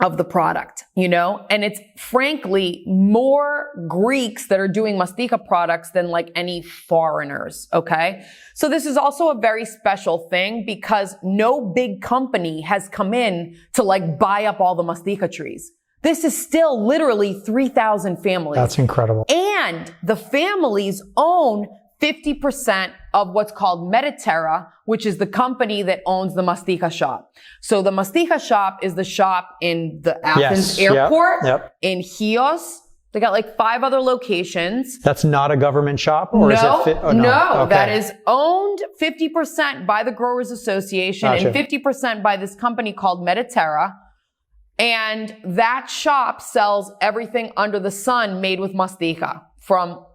Of the product, and it's frankly more Greeks that are doing mastiha products than any foreigners. Okay. So this is also a very special thing because no big company has come in to buy up all the mastiha trees. This is still literally 3,000 families. That's incredible. And the families own 50% of what's called Metaxa, which is the company that owns the mastiha shop. So the mastiha shop is the shop in the Athens airport, in CHIOS. They got 5 other locations. That's not a government shop? Or is it no, that is owned 50% by the Growers Association and 50% by this company called Metaxa. And that shop sells everything under the sun made with mastiha, from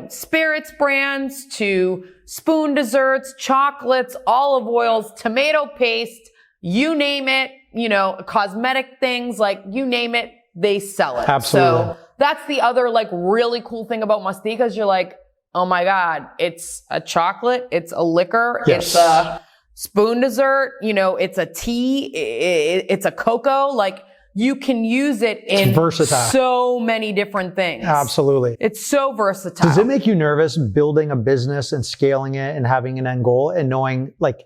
spirits brands to spoon desserts, chocolates, olive oils, tomato paste, you name it, cosmetic things, you name it, they sell it. Absolutely. So that's the other really cool thing about mastiha is you're oh my God, it's a chocolate, it's a liquor, it's a spoon dessert, you know, it's a tea, it's a cocoa. Like, you can use it in so many different things. Absolutely. It's so versatile. Does it make you nervous building a business and scaling it and having an end goal and knowing, like,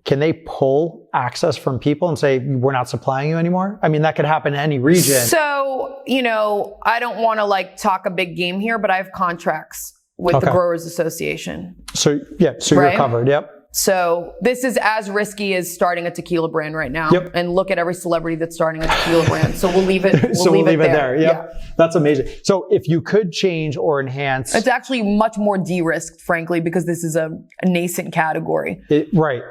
can they pull access from people and say, we're not supplying you anymore? I mean, that could happen in any region. So, you know, I don't want to like talk a big game here, but I have contracts with the Growers Association. So, yeah, so you're covered. Yep. So this is as risky as starting a tequila brand right now. Yep. And look at every celebrity that's starting a tequila brand. So we'll leave it. We'll leave it there. Yep. Yeah. That's amazing. So if you could change or enhance, it's actually much more de-risked, frankly, because this is a nascent category. Right.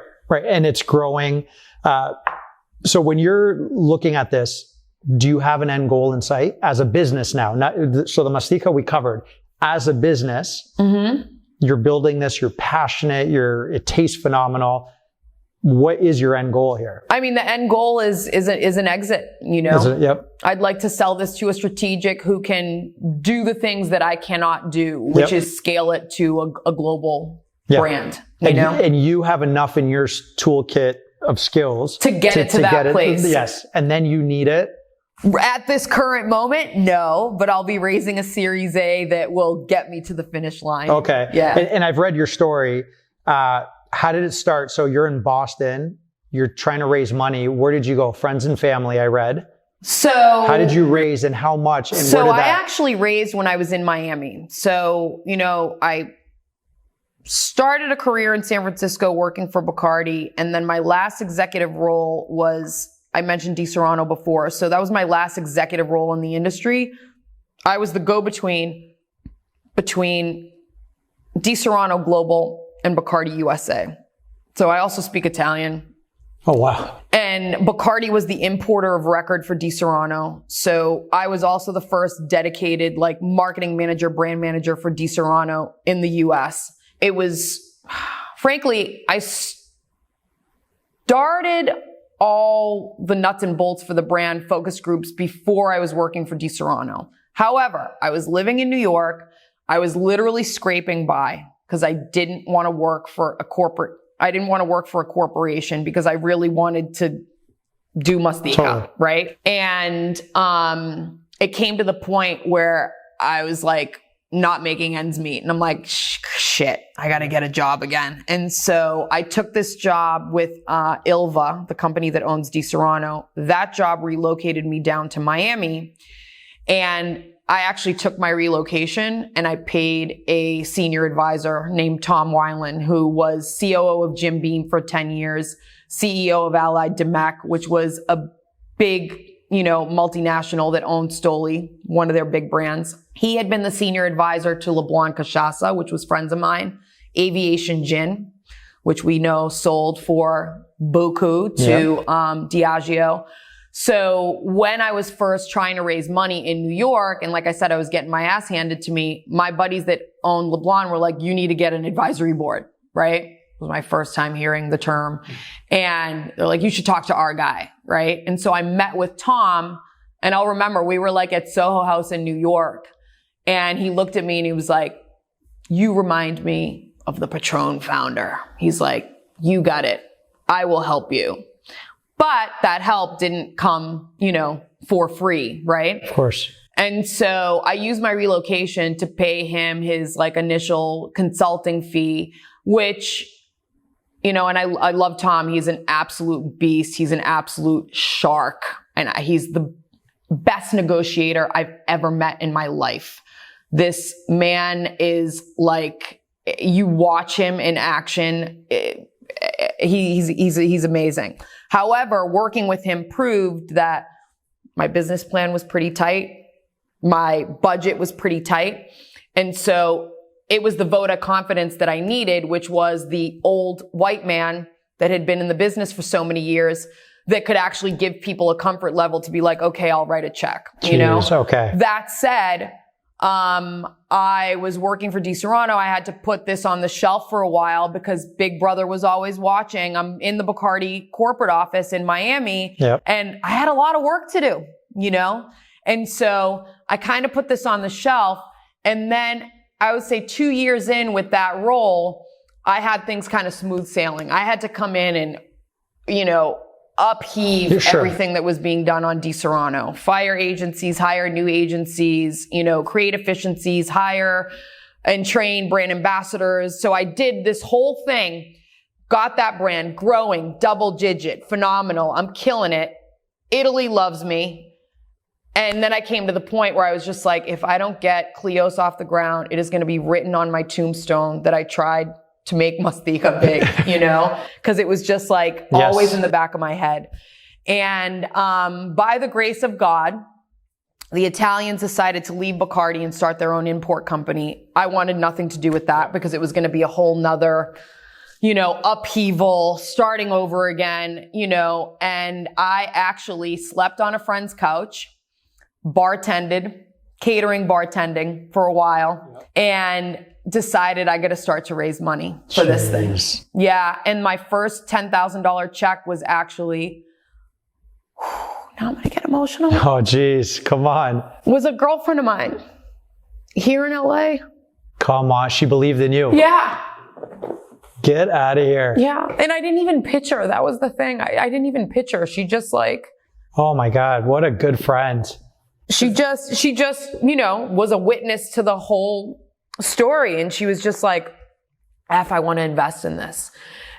And it's growing. So when you're looking at this, do you have an end goal in sight as a business now? So the Mastiha we covered as a business. Mm-hmm. You're building this, you're passionate, it tastes phenomenal. What is your end goal here? I mean, the end goal is an exit, you know? Yep. I'd like to sell this to a strategic who can do the things that I cannot do, which is scale it to a global brand, you know? And you have enough in your toolkit of skills to get it to that place. Yes. And then you need it. At this current moment, no, but I'll be raising a Series A that will get me to the finish line. Okay. Yeah. And I've read your story. How did it start? So you're in Boston. You're trying to raise money. Where did you go? Friends and family, I read. So how did you raise and how much? And so I actually raised when I was in Miami. So, you know, I started a career in San Francisco working for Bacardi. And then my last executive role was, I mentioned Disaronno before. So that was my last executive role in the industry. I was the go-between between Disaronno Global and Bacardi USA. So I also speak Italian. Oh, wow. And Bacardi was the importer of record for Disaronno. So I was also the first dedicated like marketing manager, brand manager for Disaronno in the US. It was, frankly, I started all the nuts and bolts for the brand focus groups before I was working for Disaronno. However, I was living in New York. I was literally scraping by because I didn't want to work for a corporation because I really wanted to do Mastiha, right? And it came to the point where I was like not making ends meet. And I'm like, shit, I got to get a job again. And so I took this job with Ilva, the company that owns Disaronno. That job relocated me down to Miami. And I actually took my relocation and I paid a senior advisor named Tom Weiland, who was COO of Jim Beam for 10 years, CEO of Allied Demac, which was a big, you know, multinational that owned Stoli, one of their big brands. He had been the senior advisor to LeBlanc Cachaça, which was friends of mine, Aviation Gin, which we know sold for beaucoup to Diageo. So when I was first trying to raise money in New York, and like I said, I was getting my ass handed to me, my buddies that owned LeBlanc were like, you need to get an advisory board, right? It was my first time hearing the term. And they're like, you should talk to our guy, right? And so I met with Tom, and I'll remember we were like at Soho House in New York. And he looked at me and he was like, you remind me of the Patron founder. He's like, you got it. I will help you. But that help didn't come, you know, for free, right? Of course. And so I used my relocation to pay him his like initial consulting fee, which, you know, and I love Tom. He's an absolute beast. He's an absolute shark. And he's the best negotiator I've ever met in my life. This man is like, you watch him in action. He's amazing. However, working with him proved that my business plan was pretty tight. My budget was pretty tight. And so it was the vote of confidence that I needed, which was the old white man that had been in the business for so many years that could actually give people a comfort level to be like, okay, I'll write a check. You know? Okay. That said, I was working for Disaronno. I had to put this on the shelf for a while because Big Brother was always watching. I'm in the Bacardi corporate office in Miami, and I had a lot of work to do, you know? And so I kind of put this on the shelf. And then I would say 2 years in with that role, I had things kind of smooth sailing. I had to come in and, you know, upheave everything that was being done on Disaronno. Fire agencies, hire new agencies, you know, create efficiencies, hire and train brand ambassadors. So I did this whole thing, got that brand growing, double digit, phenomenal. I'm killing it. Italy loves me. And then I came to the point where I was just like, if I don't get Kleos off the ground, it is going to be written on my tombstone that I tried to make Mastiha big, you know, because it was just like always in the back of my head. And by the grace of God, the Italians decided to leave Bacardi and start their own import company. I wanted nothing to do with that because it was going to be a whole nother, you know, upheaval, starting over again, you know, and I actually slept on a friend's couch, bartending for a while, and decided I got to start to raise money for this thing. Yeah. And my first $10,000 check was actually, now I'm going to get emotional. Oh, geez. Come on. Was a girlfriend of mine here in LA. Come on. She believed in you. Yeah. Get out of here. Yeah. And I didn't even pitch her. That was the thing. I didn't even pitch her. She just like. Oh my God. What a good friend. She just, you know, was a witness to the whole story. And she was just like, I want to invest in this.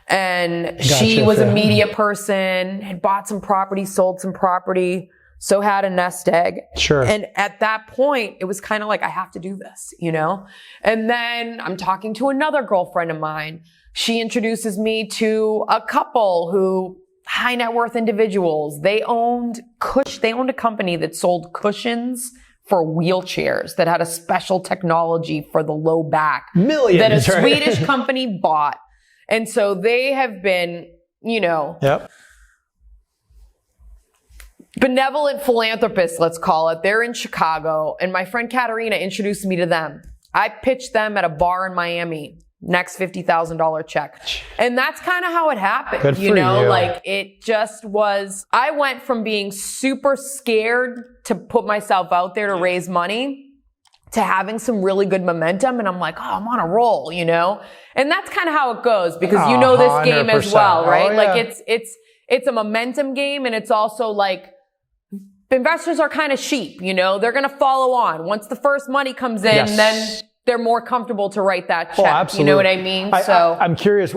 And she was a media person, had bought some property, sold some property, so had a nest egg. Sure. And at that point, it was kind of like, I have to do this, you know? And then I'm talking to another girlfriend of mine. She introduces me to a couple who, high net worth individuals. They owned a company that sold cushions for wheelchairs that had a special technology for the low back. Millions, that a Swedish company bought. And so they have been, you know, benevolent philanthropists, let's call it. They're in Chicago. And my friend Katerina introduced me to them. I pitched them at a bar in Miami. Next $50,000 check. And that's kind of how it happened. Good you for know, you. like it just was, I went from being super scared to put myself out there to raise money to having some really good momentum. And I'm like, oh, I'm on a roll, you know? And that's kind of how it goes because you know this game as well, right? Like it's a momentum game, and it's also like investors are kind of sheep, you know? They're going to follow on. Once the first money comes in, then they're more comfortable to write that check. Oh, absolutely. You know what I mean? I'm curious,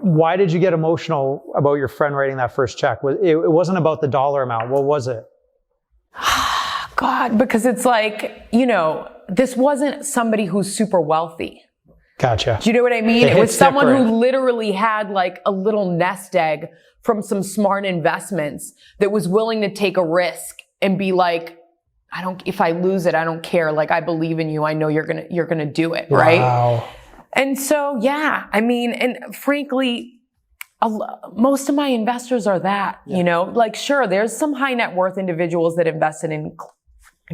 why did you get emotional about your friend writing that first check? It wasn't about the dollar amount. What was it? God, because it's like, you know, this wasn't somebody who's super wealthy. Gotcha. Do you know what I mean? It was someone who literally had like a little nest egg from some smart investments that was willing to take a risk and be like, if I lose it, I don't care. Like, I believe in you. I know you're going to do it. Right. Wow. And so, yeah, I mean, and frankly, most of my investors are that, you know, like, sure, there's some high net worth individuals that invested in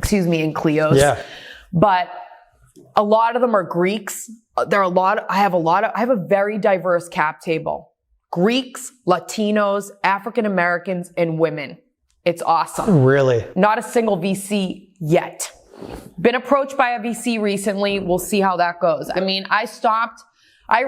Kleos. Yeah. But a lot of them are Greeks. I have a very diverse cap table. Greeks, Latinos, African Americans, and women. It's awesome. Really? Not a single VC yet. Been approached by a VC recently. We'll see how that goes. I mean, I've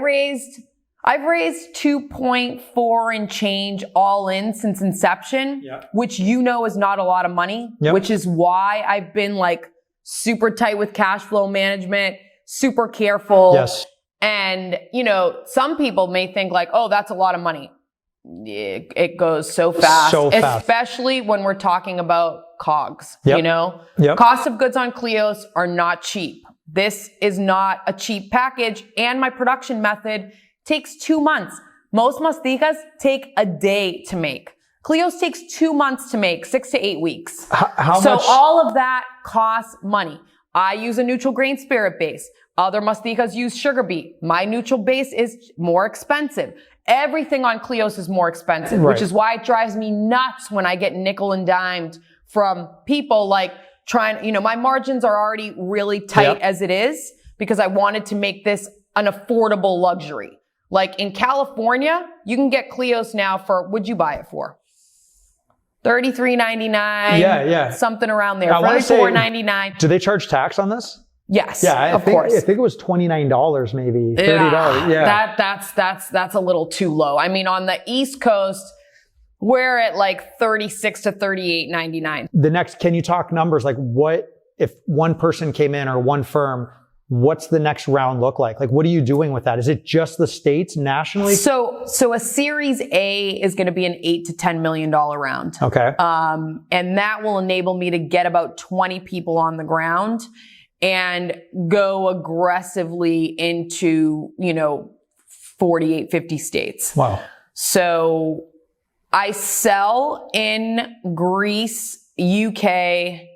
raised 2.4 and change all in since inception, which you know is not a lot of money, which is why I've been like super tight with cash flow management, super careful. Yes. And, you know, some people may think like, oh, that's a lot of money. It goes so fast, especially when we're talking about COGS, you know, cost of goods on Kleos are not cheap. This is not a cheap package. And my production method takes 2 months. Most Mastihas take a day to make. Kleos takes 2 months to make, 6 to 8 weeks. How so much? All of that costs money. I use a neutral grain spirit base. Other Mastihas use sugar beet. My neutral base is more expensive. Everything on Kleos is more expensive, which is why it drives me nuts when I get nickel and dimed from people like trying, you know, my margins are already really tight as it is because I wanted to make this an affordable luxury. Like in California, you can get Kleos now for, what'd you buy it for? $33.99. Yeah. Something around there. $34.99. Do they charge tax on this? Yes, Yeah, of course. I think it was $29, maybe $30. Yeah, that's a little too low. I mean, on the East Coast, we're at like $36 to $38.99. The next, can you talk numbers? Like, what if one person came in or one firm? What's the next round look like? Like, what are you doing with that? Is it just the States nationally? So a Series A is going to be an $8 to $10 million round. Okay. And that will enable me to get about 20 people on the ground and go aggressively into, 48, 50 states. Wow. So I sell in Greece, UK,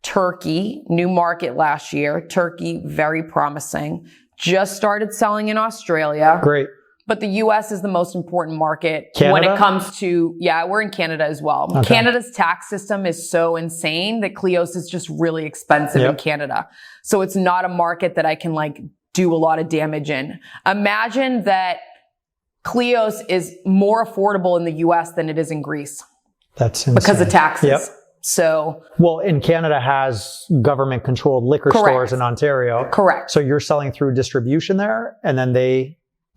Turkey, new market last year. Turkey, very promising. Just started selling in Australia. Great. But the US is the most important market Canada? when it comes to, we're in Canada as well. Okay. Canada's tax system is so insane that CLEOS is just really expensive in Canada. So it's not a market that I can do a lot of damage in. Imagine that CLEOS is more affordable in the US than it is in Greece. That's insane. Because of taxes. Yep. So, well, and Canada has government controlled liquor stores in Ontario. Correct. So you're selling through distribution there, and then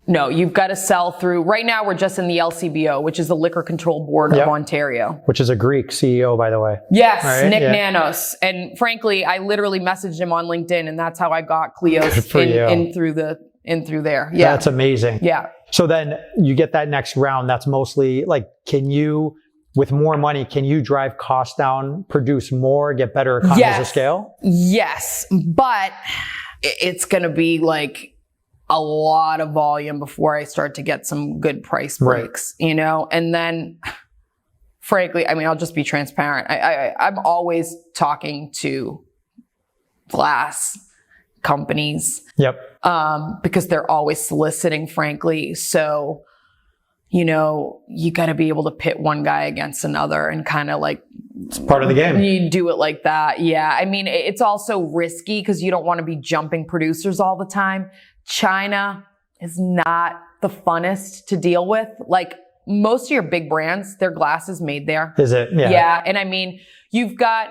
No, you've got to sell through. Right now, we're just in the LCBO, which is the Liquor Control Board of Ontario. Which is a Greek CEO, by the way. Yes, right? Nick Nammos. And frankly, I literally messaged him on LinkedIn, and that's how I got CLEOS in through there. Yeah, that's amazing. Yeah. So then you get that next round. That's mostly can you, with more money, can you drive costs down, produce more, get better economies of scale? Yes, but it's going to be a lot of volume before I start to get some good price breaks, And then, frankly, I mean, I'll just be transparent. I'm always talking to glass companies. Yep. Because they're always soliciting, frankly. So, you got to be able to pit one guy against another and kind of it's part of the game. You do it like that. Yeah. I mean, it's also risky because you don't want to be jumping producers all the time. China is not the funnest to deal with. Most of your big brands, their glass is made there. Is it? Yeah. Yeah. And I mean, you've got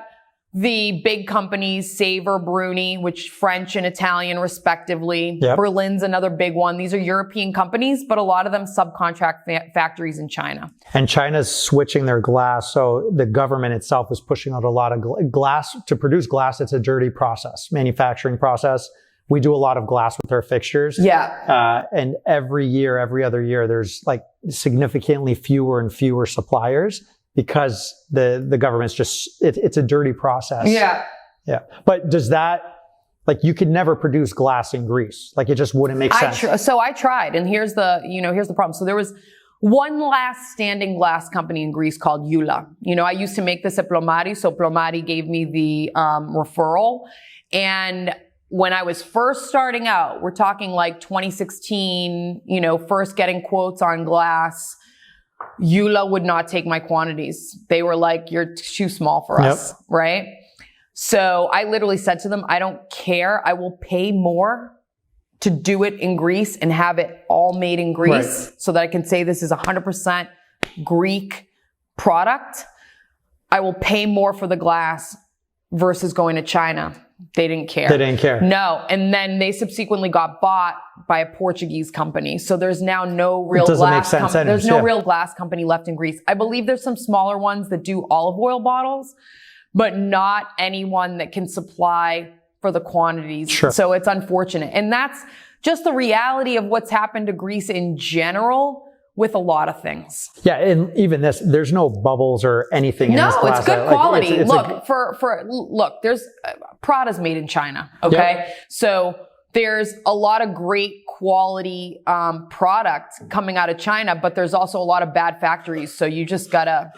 the big companies, Saver, Bruni, which French and Italian respectively. Yep. Berlin's another big one. These are European companies, but a lot of them subcontract factories in China. And China's switching their glass. So the government itself is pushing out a lot of glass. To produce glass, it's a dirty process, manufacturing process. We do a lot of glass with our fixtures. Yeah. And every year, every other year, there's significantly fewer and fewer suppliers because the government's just, it's a dirty process. Yeah. Yeah. But does that, you could never produce glass in Greece. It just wouldn't make sense. So I tried, and here's the problem. So there was one last standing glass company in Greece called Eula. I used to make this at Plomari, so Plomari gave me the referral. And when I was first starting out, we're talking 2016, first getting quotes on glass, Eula would not take my quantities. They were you're too small for us, right? So I literally said to them, I don't care. I will pay more to do it in Greece and have it all made in Greece so that I can say this is 100% Greek product. I will pay more for the glass versus going to China. They didn't care. They didn't care. No. And then they subsequently got bought by a Portuguese company. So there's now no real glass company. There's no real glass company left in Greece. I believe there's some smaller ones that do olive oil bottles, but not anyone that can supply for the quantities. Sure. So it's unfortunate. And that's just the reality of what's happened to Greece in general with a lot of things. Yeah, and even there's no bubbles or anything in this glass. No, it's good quality. Look, there's Prada's made in China. Okay. Yep. So there's a lot of great quality product coming out of China, but there's also a lot of bad factories. So you just gotta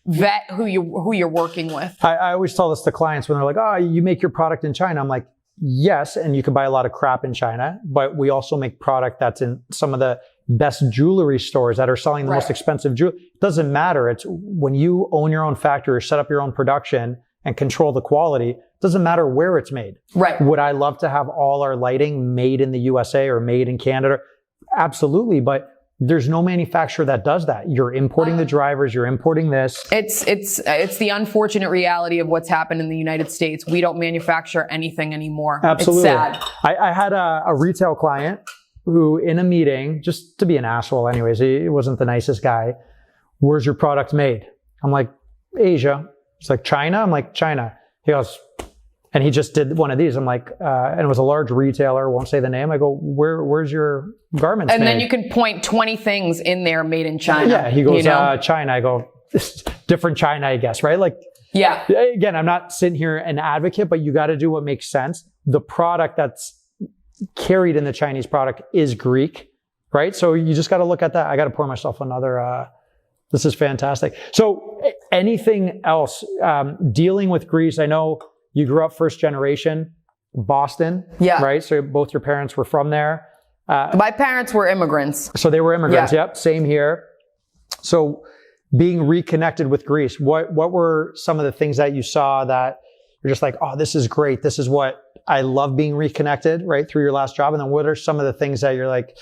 vet who you're working with. I always tell this to clients when they're like, "Oh, you make your product in China." I'm like, yes, and you can buy a lot of crap in China, but we also make product that's in some of the best jewelry stores that are selling the most expensive jewelry. It doesn't matter. It's when you own your own factory, set up your own production and control the quality, it doesn't matter where it's made. Right. Would I love to have all our lighting made in the USA or made in Canada? Absolutely. But there's no manufacturer that does that. You're importing the drivers, you're importing this. It's the unfortunate reality of what's happened in the United States. We don't manufacture anything anymore. Absolutely. It's sad. I had a retail client who, in a meeting, just to be an asshole anyways, he wasn't the nicest guy. Where's your product made? I'm like, Asia. It's like, China? I'm like, China. He goes, and he just did one of these. I'm like, and it was a large retailer, won't say the name. I go, where's your garments made? And then you can point 20 things in there made in China. Yeah, he goes, you know? China. I go, different China, I guess, right? Like, yeah. Again, I'm not sitting here an advocate, but you got to do what makes sense. The product that's carried in the Chinese product is Greek, right? So you just got to look at that. I got to pour myself another, this is fantastic. So anything else, dealing with Greece? I know you grew up first generation, Boston, yeah, right? So both your parents were from there. My parents were immigrants. So they were immigrants. Yeah. Yep. Same here. So being reconnected with Greece, what were some of the things that you saw that you're just like, oh, this is great. This is what I love, being reconnected, right, through your last job. And then what are some of the things that you're like,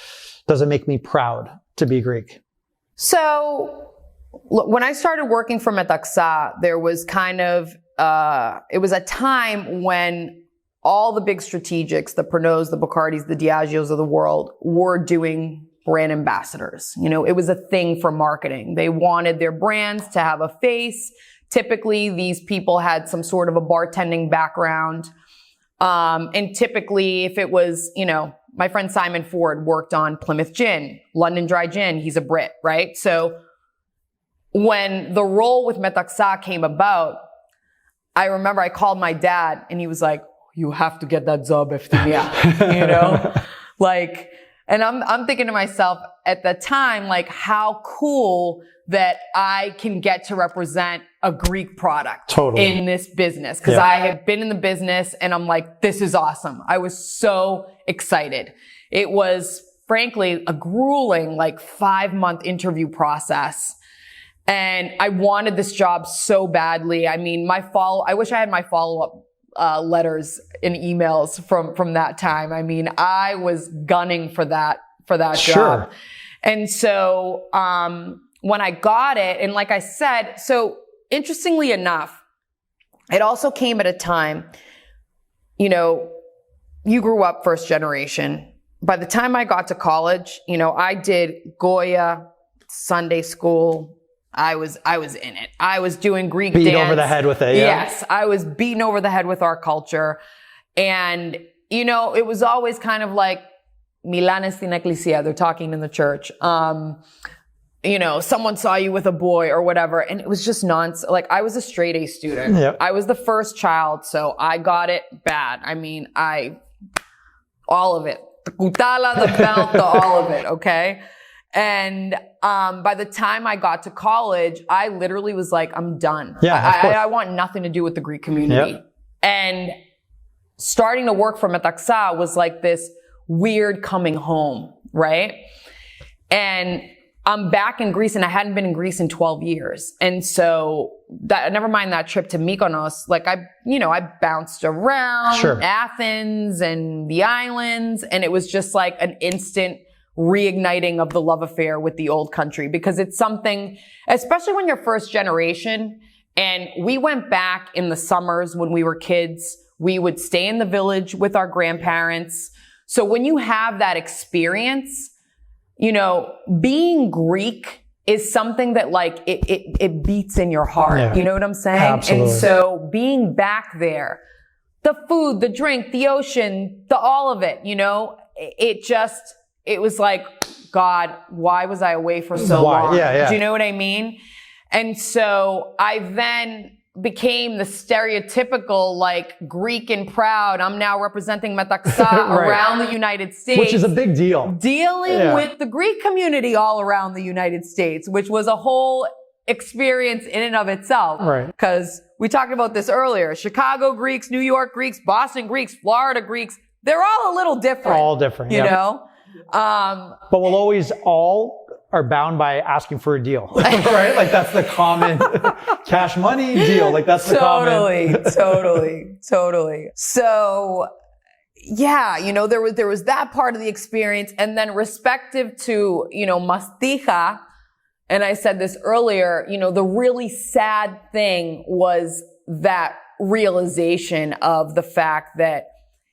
does it make me proud to be Greek? So when I started working for Metaxa, there was kind of, it was a time when all the big strategics, the Pernots, the Bacardis, the Diageos of the world were doing brand ambassadors. You know, it was a thing for marketing. They wanted their brands to have a face. Typically, these people had some sort of a bartending background. And typically, if it was, you know, my friend Simon Ford worked on Plymouth Gin, London Dry Gin. He's a Brit, right? So when the role with Metaxa came about, I remember I called my dad and he was like, you have to get that job, Effie, you know? Like, and I'm thinking to myself at the time, like, how cool that I can get to represent a Greek product in this business. Cause I had been in the business and I'm like, this is awesome. I was so excited. It was frankly a grueling, like 5-month interview process. And I wanted this job so badly. I mean, I wish I had my follow-up letters and emails from that time. I mean, I was gunning for that job. And so, when I got it, and like I said, so interestingly enough, it also came at a time, you know, you grew up first generation. By the time I got to college, you know, I did Goya, Sunday school. I was in it. I was doing Greek dance. Beat over the head with it, yeah. Yes, I was beaten over the head with our culture. And, you know, it was always kind of like, Milan στην εκκλησία, they're talking in the church. You know, someone saw you with a boy or whatever. And it was just nonsense. Like, I was a straight A student. Yep. I was the first child, so I got it bad. I mean, all of it. The kutala, the belt, all of it, okay? And by the time I got to college, I literally was like, I'm done. Yeah, I want nothing to do with the Greek community. Yep. And starting to work for Metaxa was like this weird coming home, right? And I'm back in Greece, and I hadn't been in Greece in 12 years. And so never mind that trip to Mykonos, like I bounced around Athens and the islands, and it was just like an instant reigniting of the love affair with the old country, because it's something, especially when you're first generation. And we went back in the summers when we were kids. We would stay in the village with our grandparents. So when you have that experience, you know, being Greek is something that like, it beats in your heart. Yeah. You know what I'm saying? Absolutely. And so being back there, the food, the drink, the ocean, all of it, you know, it was like, God, why was I away for so long? Yeah. Do you know what I mean? And so I then became the stereotypical, like, Greek and proud. I'm now representing Metaxa around the United States. Which is a big deal. Dealing with the Greek community all around the United States, which was a whole experience in and of itself. Right. Because we talked about this earlier. Chicago Greeks, New York Greeks, Boston Greeks, Florida Greeks. They're all a little different. All different, you know? But we'll always all are bound by asking for a deal, right? Like that's the common cash money deal. Like that's the common. Totally. So, yeah, there was that part of the experience. And then respective to, Mastiha, and I said this earlier, the really sad thing was that realization of the fact that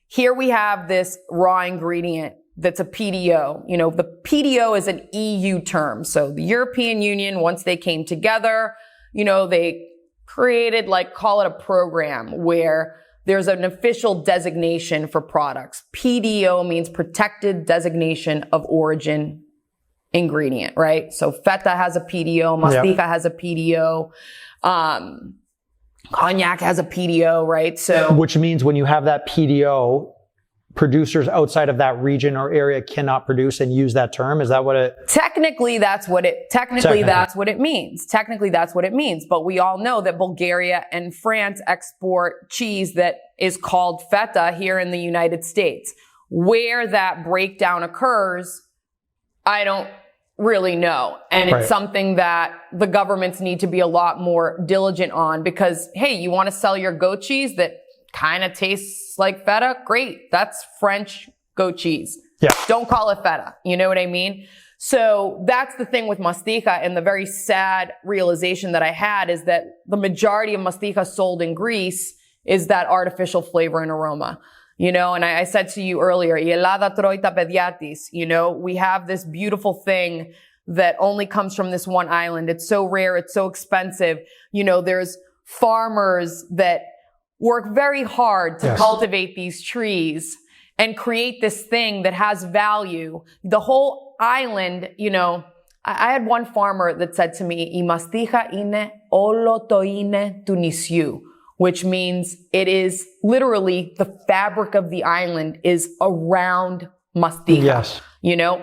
here we have this raw ingredient that's a PDO. The PDO is an EU term. So the European Union, once they came together, they created, call it a program where there's an official designation for products. PDO means protected designation of origin ingredient, right? So feta has a PDO, Mastiha has a PDO, cognac has a PDO, right? So, which means when you have that PDO, producers outside of that region or area cannot produce and use that term. Is that what it? Technically, that's what it means. Technically, that's what it means. But we all know that Bulgaria and France export cheese that is called feta here in the United States. Where that breakdown occurs, I don't really know. And it's something that the governments need to be a lot more diligent on because, hey, you want to sell your goat cheese that kind of tastes like feta? Great. That's French goat cheese. Yeah. Don't call it feta. You know what I mean? So that's the thing with Mastiha, and the very sad realization that I had is that the majority of Mastiha sold in Greece is that artificial flavor and aroma. And I said to you earlier, Ielada troita pediatis, we have this beautiful thing that only comes from this one island. It's so rare. It's so expensive. There's farmers that work very hard to cultivate these trees and create this thing that has value. The whole island, I had one farmer that said to me, "I Mastiha ine όλο το είναι του νησιού," which means it is literally the fabric of the island is around Mastiha. Yes.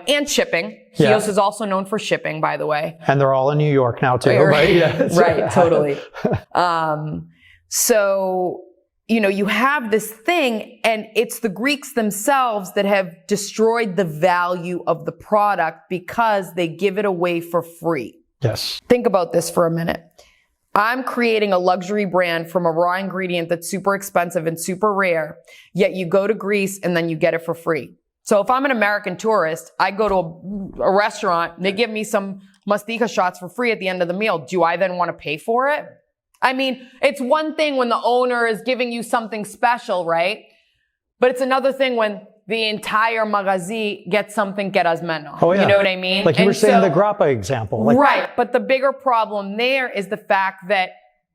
And shipping. CHIOS is also known for shipping, by the way. And they're all in New York now too, right? Yes. Right, totally. So, you have this thing, and it's the Greeks themselves that have destroyed the value of the product because they give it away for free. Yes. Think about this for a minute. I'm creating a luxury brand from a raw ingredient that's super expensive and super rare, yet you go to Greece and then you get it for free. So if I'm an American tourist, I go to a restaurant, and they give me some Mastiha shots for free at the end of the meal. Do I then want to pay for it? I mean, it's one thing when the owner is giving you something special, right? But it's another thing when the entire magazi gets something querasmeno. Oh, yeah. You know what I mean? Like you were saying the grappa example. Right. But the bigger problem there is the fact that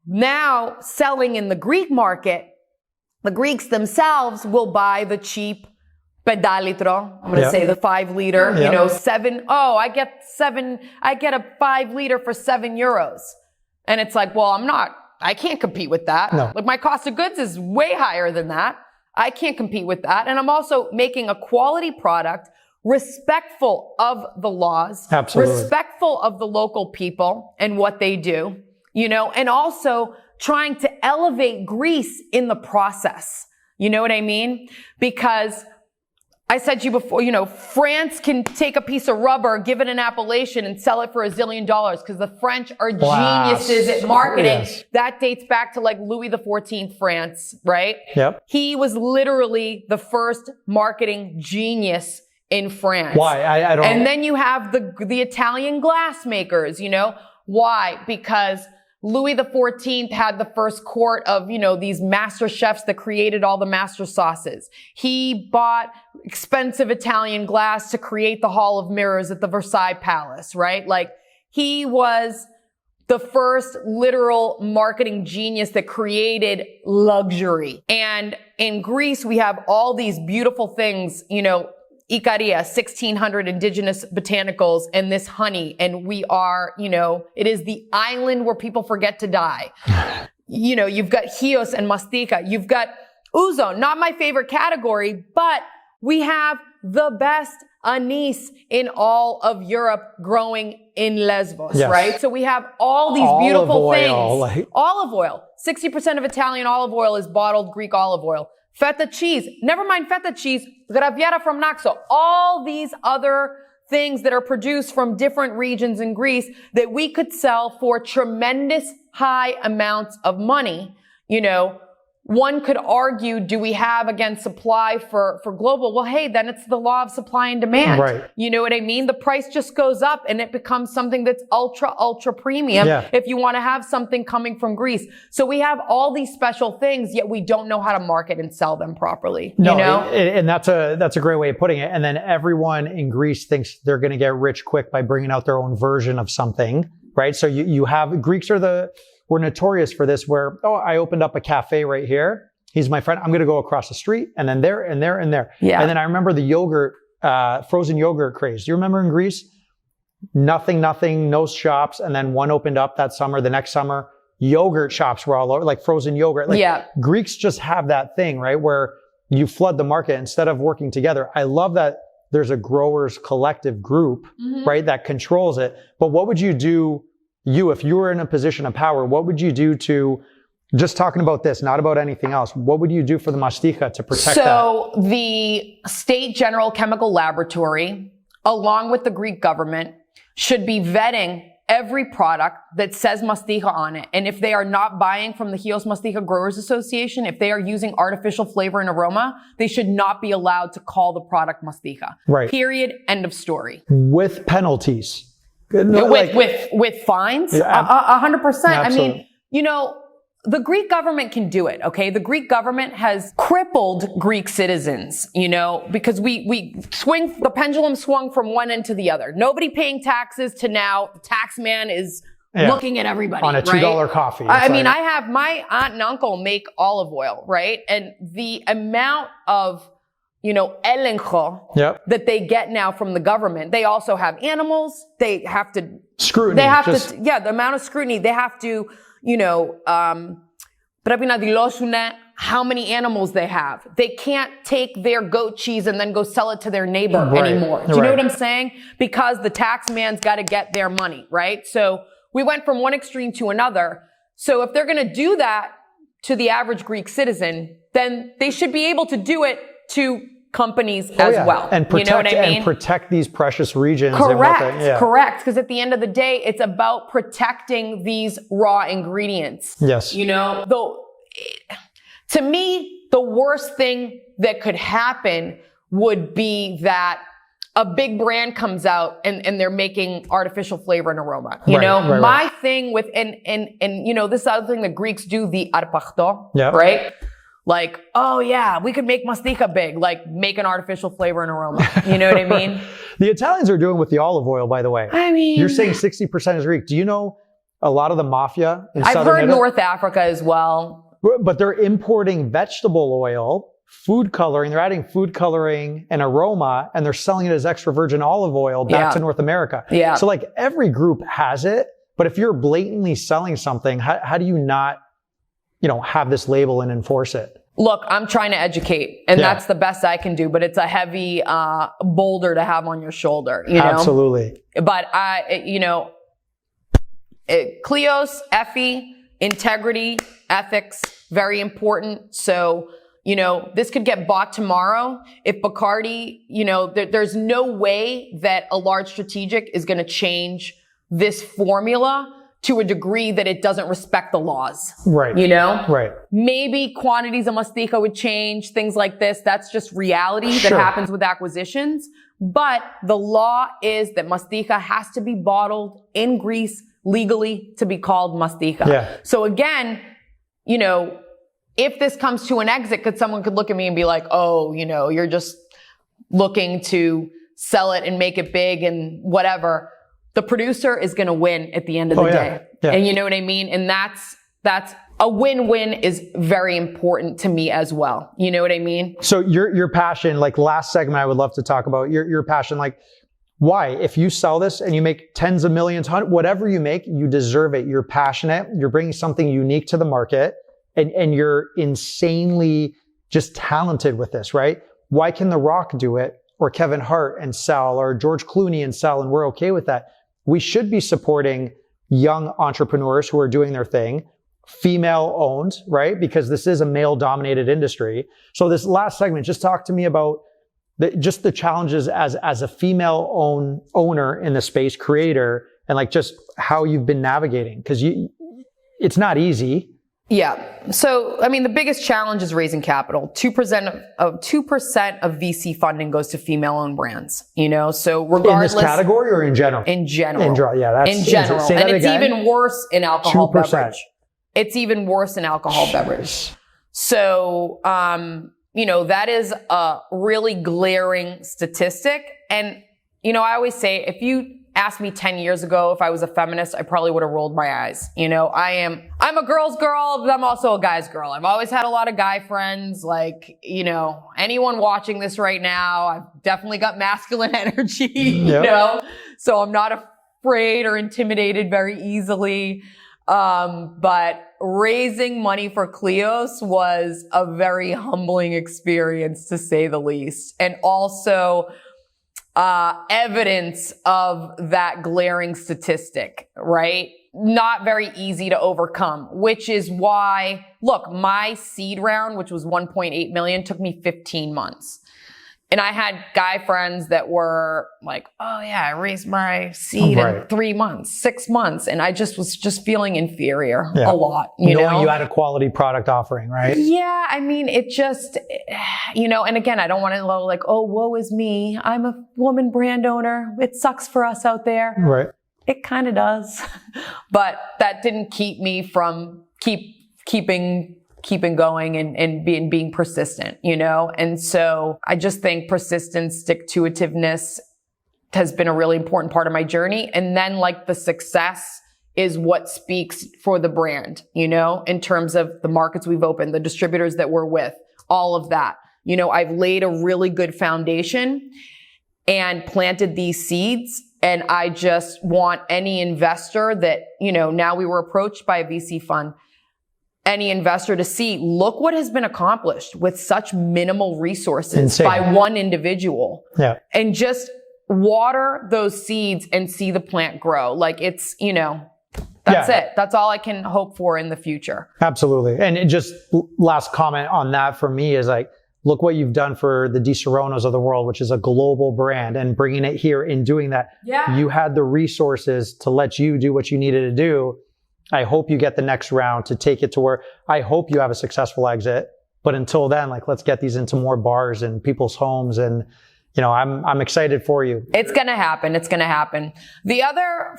now selling in the Greek market, the Greeks themselves will buy the cheap pedalitro. I'm going to say the 5 liter, I get a 5 liter for €7. And it's like, well, I can't compete with that. No. My cost of goods is way higher than that. I can't compete with that. And I'm also making a quality product, respectful of the laws, Absolutely. Respectful of the local people and what they do, and also trying to elevate Greece in the process. You know what I mean? Because I said to you before, France can take a piece of rubber, give it an appellation, and sell it for $1 zillion because the French are geniuses at marketing. Yes. That dates back to Louis XIV France, right? Yep. He was literally the first marketing genius in France. Why? I don't. And then you have the Italian glassmakers, Why? Because Louis XIV had the first court of, these master chefs that created all the master sauces. He bought expensive Italian glass to create the Hall of Mirrors at the Versailles Palace, right? He was the first literal marketing genius that created luxury. And in Greece, we have all these beautiful things, Ikaria, 1600 indigenous botanicals, and this honey. And we are, it is the island where people forget to die. You've got CHIOS and Mastiha. You've got ouzo, not my favorite category, but we have the best anise in all of Europe growing in Lesbos, right? So we have all these beautiful things. Olive oil. 60% of Italian olive oil is bottled Greek olive oil. Feta cheese. Never mind feta cheese. Graviera from Naxos. All these other things that are produced from different regions in Greece that we could sell for tremendous high amounts of money, one could argue, do we have, again, supply for global? Well, hey, then it's the law of supply and demand. Right. You know what I mean? The price just goes up and it becomes something that's ultra premium if you want to have something coming from Greece. So we have all these special things, yet we don't know how to market and sell them properly. No, you know? And that's a great way of putting it. And then everyone in Greece thinks they're going to get rich quick by bringing out their own version of something, right? So you have, Greeks we're notorious for this where, oh, I opened up a cafe right here. He's my friend. I'm going to go across the street and then there and there and there. Yeah. And then I remember the yogurt, frozen yogurt craze. Do you remember in Greece? Nothing, no shops. And then one opened up that summer. The next summer, yogurt shops were all over, like frozen yogurt. Like Greeks just have that thing, right? Where you flood the market instead of working together. I love that there's a growers collective group, right? That controls it. But what would you do, if you were in a position of power, what would you do to, just talking about this, not about anything else, what would you do for the Mastiha to protect that? So the State General Chemical Laboratory, along with the Greek government, should be vetting every product that says Mastiha on it. And if they are not buying from the CHIOS Mastiha Growers Association, if they are using artificial flavor and aroma, they should not be allowed to call the product Mastiha. Right. Period. End of story. With penalties. With fines? 100%. Absolutely. I mean, you know, the Greek government can do it, okay? The Greek government has crippled Greek citizens, you know, because the pendulum swung from one end to the other. Nobody paying taxes to now the tax man is looking at everybody. On a $2 coffee. I mean, I have my aunt and uncle make olive oil, right? And the amount of, you know, elencho that they get now from the government. They also have animals. They have to scrutiny. They have to, the amount of scrutiny. They have to, you know, how many animals they have. They can't take their goat cheese and then go sell it to their neighbor anymore. Do you know what I'm saying? Because the tax man's got to get their money, right? So we went from one extreme to another. So if they're going to do that to the average Greek citizen, then they should be able to do it to companies as well. And protect, you know what I mean? And protect these precious regions. Correct. Because at the end of the day, it's about protecting these raw ingredients. Yes. You know, though, to me, the worst thing that could happen would be that a big brand comes out and they're making artificial flavor and aroma. You know, my thing with, and you know, this other thing that Greeks do, the arpachto, right? Like, oh yeah, we could make Mastiha big, like make an artificial flavor and aroma. You know what I mean? The Italians are doing with the olive oil, by the way. I mean, you're saying 60% is Greek. Do you know a lot of the mafia in I've Southern heard Italy? North Africa as well. But they're importing vegetable oil, food coloring. They're adding food coloring and aroma, and they're selling it as extra virgin olive oil back to North America. Yeah. So like every group has it, but if you're blatantly selling something, how do you not, you know, have this label and enforce it? Look, I'm trying to educate, and that's the best I can do, but it's a heavy boulder to have on your shoulder, you know? Absolutely. But you know, Kleos, Effie, integrity, ethics, very important. So, you know, this could get bought tomorrow. If Bacardi, you know, there's no way that a large strategic is going to change this formula to a degree that it doesn't respect the laws. Right. You know? Right. Maybe quantities of Mastiha would change, things like this. That's just reality that happens with acquisitions. But the law is that Mastiha has to be bottled in Greece legally to be called Mastiha. Yeah. So again, you know, if this comes to an exit, someone could look at me and be like, oh, you know, you're just looking to sell it and make it big and whatever. The producer is going to win at the end of the day. Yeah. And you know what I mean? And that's a win-win is very important to me as well. You know what I mean? So your passion, like last segment, I would love to talk about your passion. Like, why? If you sell this and you make tens of millions, whatever you make, you deserve it. You're passionate. You're bringing something unique to the market, and you're insanely just talented with this, right? Why can The Rock do it, or Kevin Hart and sell, or George Clooney and sell, and we're okay with that? We should be supporting young entrepreneurs who are doing their thing, female owned, right? Because this is a male dominated industry. So this last segment, just talk to me about just the challenges as a female owner in the space, creator, and like just how you've been navigating. Cause it's not easy. Yeah. So, I mean, the biggest challenge is raising capital. 2% of VC funding goes to female-owned brands, you know? So regardless. In this category or in general? In general. Yeah, that's in general. Say that and it's again. even worse in alcohol 2%. beverage. It's even worse in alcohol beverage. So, you know, that is a really glaring statistic. And, you know, I always say, if you asked me 10 years ago if I was a feminist, I probably would have rolled my eyes. You know, I'm a girl's girl, but I'm also a guy's girl. I've always had a lot of guy friends. Like, you know, anyone watching this right now, I've definitely got masculine energy, you know, so I'm not afraid or intimidated very easily. But raising money for Kleos was a very humbling experience, to say the least. And also, evidence of that glaring statistic, right? Not very easy to overcome, which is why, look, my seed round, which was 1.8 million, took me 15 months. And I had guy friends that were like, oh yeah, I raised my seed in 3 months, 6 months. And I was feeling inferior a lot, you know? You had a quality product offering, right? Yeah. I mean, it just, you know, and again, I don't want to like, oh, woe is me. I'm a woman brand owner. It sucks for us out there. Right. It kind of does. But that didn't keep me from keeping going and being persistent, you know? And so I just think persistence, stick-to-itiveness has been a really important part of my journey. And then like the success is what speaks for the brand, you know, in terms of the markets we've opened, the distributors that we're with, all of that. You know, I've laid a really good foundation and planted these seeds. And I just want any investor that, you know, now we were approached by a VC fund, any investor to see, look what has been accomplished with such minimal resources by one individual. Yeah. And just water those seeds and see the plant grow. Like it's, you know, that's it. That's all I can hope for in the future. Absolutely. And just last comment on that for me is like, look what you've done for the Disaronnos of the world, which is a global brand, and bringing it here and doing that. Yeah. You had the resources to let you do what you needed to do. I hope you get the next round to take it to where I hope you have a successful exit. But until then, like, let's get these into more bars and people's homes. And, you know, I'm excited for you. It's going to happen. It's going to happen. The other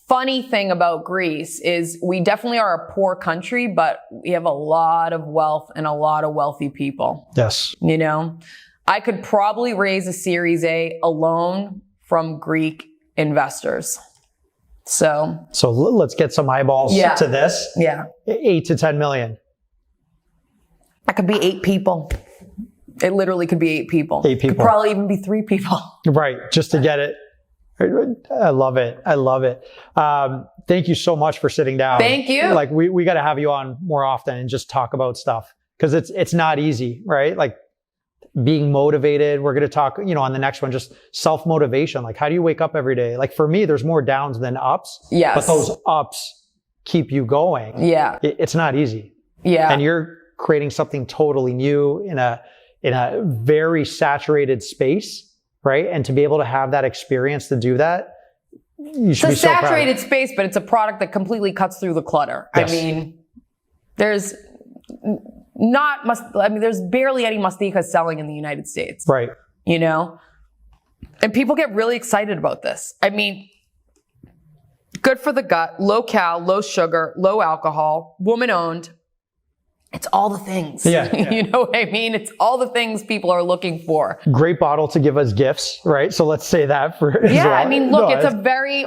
funny thing about Greece is we definitely are a poor country, but we have a lot of wealth and a lot of wealthy people. Yes. You know, I could probably raise a Series A alone from Greek investors. So let's get some eyeballs to this. Yeah. 8 to 10 million. That could be 8 people. It literally could be 8 people. 8 people. Could probably even be 3 people. Right. Just to get it. I love it. I love it. Thank you so much for sitting down. Thank you. Like we got to have you on more often and just talk about stuff, because it's not easy, right? Like being motivated. We're going to talk, you know, on the next one, just self-motivation. Like, how do you wake up every day? Like for me, there's more downs than ups. Yes. But those ups keep you going. Yeah. It's not easy. Yeah. And you're creating something totally new in a very saturated space, right? And to be able to have that experience to do that, you should be so proud. It's a saturated space, but it's a product that completely cuts through the clutter. Yes. I mean, there's barely any Mastiha selling in the United States. Right. You know? And people get really excited about this. I mean, good for the gut, low cal, low sugar, low alcohol, woman owned. It's all the things. Yeah. You know what I mean? It's all the things people are looking for. Great bottle to give us gifts, right? So let's say that for as well. I mean, look,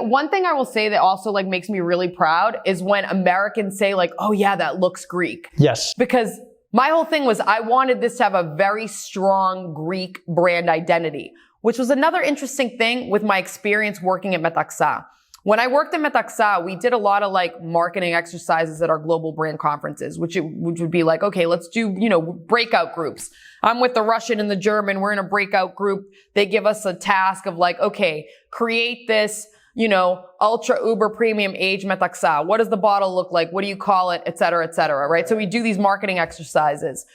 one thing I will say that also like makes me really proud is when Americans say like, oh yeah, that looks Greek. Yes. Because my whole thing was I wanted this to have a very strong Greek brand identity, which was another interesting thing with my experience working at Metaxa. When I worked at Metaxa, we did a lot of like marketing exercises at our global brand conferences, which would be like, okay, let's do, you know, breakout groups. I'm with the Russian and the German. We're in a breakout group. They give us a task of like, okay, create this, you know, ultra uber premium age Metaxa. What does the bottle look like? What do you call it? Et cetera, right? So we do these marketing exercises.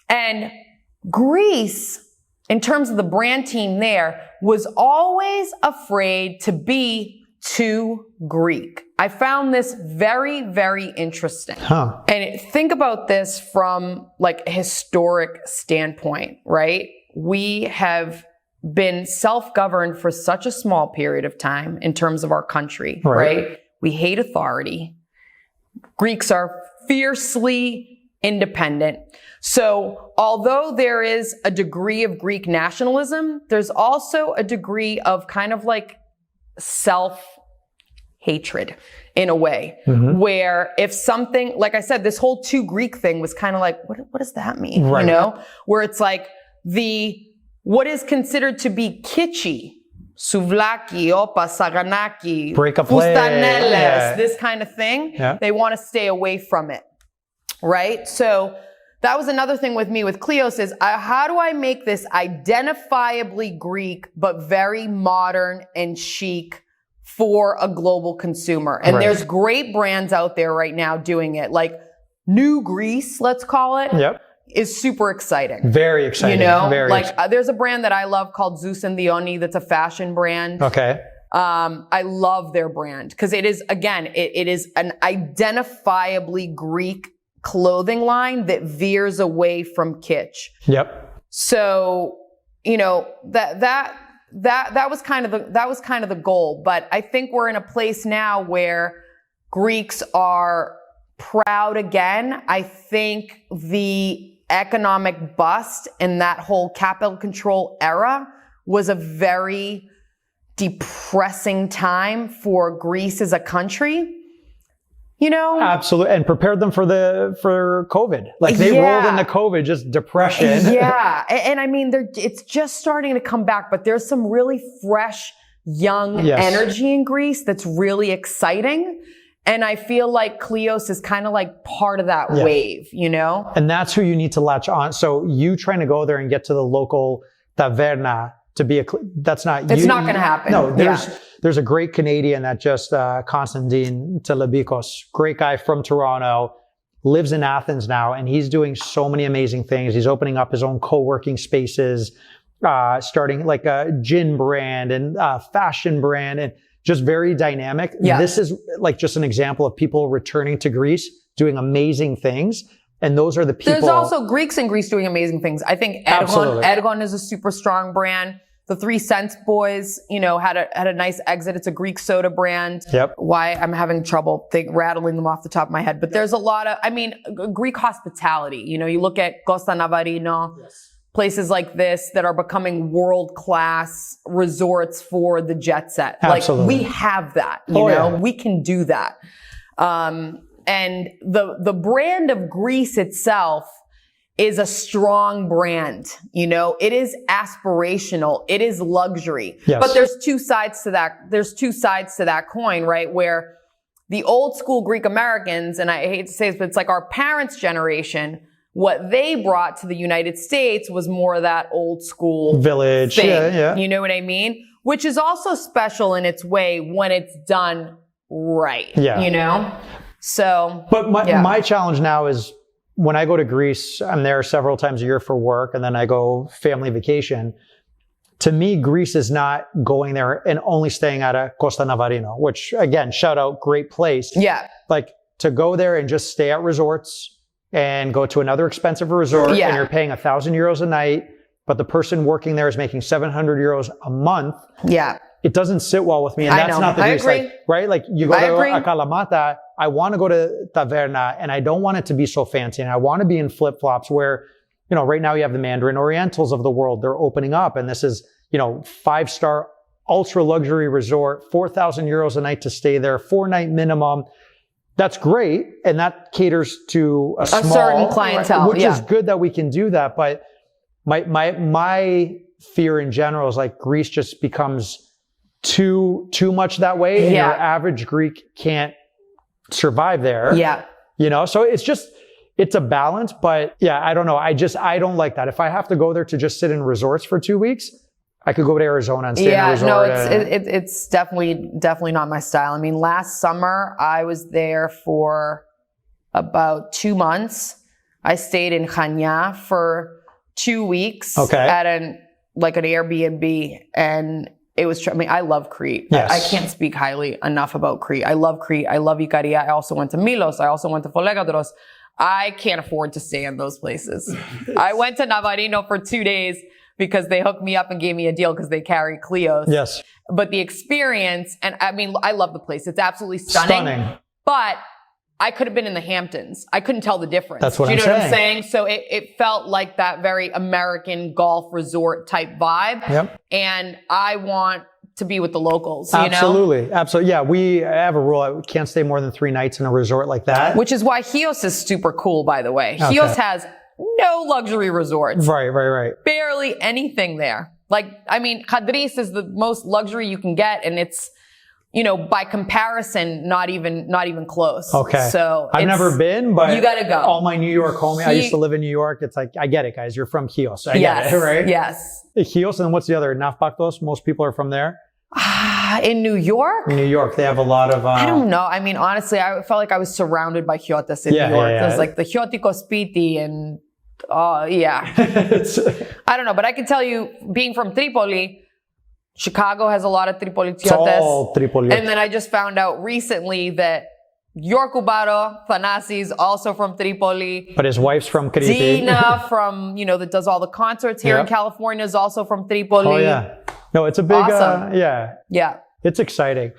And Greece, in terms of the brand team there, was always afraid to be to Greek. I found this very, very interesting. And think about this from like a historic standpoint, right? We have been self-governed for such a small period of time in terms of our country, right? We hate authority. Greeks are fiercely independent. So although there is a degree of Greek nationalism, there's also a degree of kind of like self-hatred in a way, where if something, like I said, this whole to Greek thing was kind of like, what does that mean? You know, where it's like what is considered to be kitschy, souvlaki, opa, saganaki, fustaneles, this kind of thing, they want to stay away from it, right? So that was another thing with me with Kleos is how do I make this identifiably Greek, but very modern and chic for a global consumer? And there's great brands out there right now doing it, like New Greece, let's call it. Is super exciting. Very exciting. You know, there's a brand that I love called Zeus and the Oni that's a fashion brand. I love their brand because it is, again, it is an identifiably Greek clothing line that veers away from kitsch. So, you know, that was kind of the goal. But I think we're in a place now where Greeks are proud again. I think the economic bust and that whole capital control era was a very depressing time for Greece as a country. You know? Absolutely. And prepared them for COVID. Like they rolled into COVID, just depression. And I mean, it's just starting to come back, but there's some really fresh, young energy in Greece that's really exciting. And I feel like Kleos is kind of like part of that wave, you know? And that's who you need to latch on. So you trying to go there and get to the local taverna to be it's not going to happen. No, there's a great Canadian that just, Konstantin Telebikos, great guy from Toronto, lives in Athens now, and he's doing so many amazing things. He's opening up his own co-working spaces, starting like a gin brand and fashion brand, and just very dynamic. This is like just an example of people returning to Greece, doing amazing things. And those are the people. There's also Greeks in Greece doing amazing things. I think Ergon is a super strong brand. The 3 Cents Boys, you know, had a nice exit. It's a Greek soda brand. Why I'm having trouble rattling them off the top of my head. But there's a lot of, I mean, Greek hospitality. You know, you look at Costa Navarino, places like this that are becoming world-class resorts for the jet set. Like we have that, you know, we can do that. And the brand of Greece itself is a strong brand. You know, it is aspirational. It is luxury. But there's two sides to that. There's two sides to that coin, right? Where the old school Greek Americans, and I hate to say this, but it's like our parents' generation, what they brought to the United States was more of that old school village thing. You know what I mean? Which is also special in its way when it's done right. You know? So. But my challenge now is when I go to Greece, I'm there several times a year for work, and then I go family vacation. To me, Greece is not going there and only staying at a Costa Navarino, which again, shout out, great place. Like to go there and just stay at resorts and go to another expensive resort and you're paying €1,000 a night, but the person working there is making €700 a month. It doesn't sit well with me. And that's not the Greece. Like, right? Like you go to Kalamata, I want to go to Taverna and I don't want it to be so fancy. And I want to be in flip-flops where, you know, right now you have the Mandarin Orientals of the world. They're opening up and this is, you know, 5-star ultra luxury resort, €4,000 a night to stay there, 4-night minimum. That's great. And that caters to a certain clientele, which is good that we can do that. But my fear in general is like Greece just becomes too much that way. And your average Greek can't survive there. You know, so it's a balance, but I don't know. I don't like that. If I have to go there to just sit in resorts for 2 weeks, I could go to Arizona and stay in a resort. It's definitely not my style. I mean, last summer I was there for about 2 months. I stayed in Chania for 2 weeks at an Airbnb, and it was, I mean, I love Crete. Yes. I can't speak highly enough about Crete. I love Crete. I love Ikaria. I also went to Milos. I also went to Folegadros. I can't afford to stay in those places. I went to Navarino for 2 days because they hooked me up and gave me a deal because they carry Kleos. Yes. But the experience, and I mean, I love the place. It's absolutely stunning. But I could have been in the Hamptons. I couldn't tell the difference. That's what Do you I'm know saying. what I'm saying? So it felt like that very American golf resort type vibe. Yep. And I want to be with the locals, Absolutely. Absolutely. Yeah. We have a rule. We can't stay more than 3 nights in a resort like that. Which is why CHIOS is super cool, by the way. CHIOS has no luxury resorts. Right. Barely anything there. Like, I mean, Cadiz is the most luxury you can get, and it's, by comparison, not even close. Okay. So I've never been, but you gotta go. All my New York homies, I used to live in New York. It's like, I get it, guys. You're from CHIOS. I get it, right? Yes. CHIOS, and then what's the other? Nafpaktos? Most people are from there. In New York? In New York, they have a lot of... I don't know. I mean, honestly, I felt like I was surrounded by Chiotas in New York. Yeah. There's like the Chiotiko Spiti and... yeah. I don't know, but I can tell you, being from Tripoli, Chicago has a lot of Tripolitiotes. It's all Tripoliotes. And then I just found out recently that your Cubaro, Thanasi, is also from Tripoli. But his wife's from Crete. Dina from, that does all the concerts here in California is also from Tripoli. Oh, yeah. No, it's a big... Awesome. Yeah. It's exciting.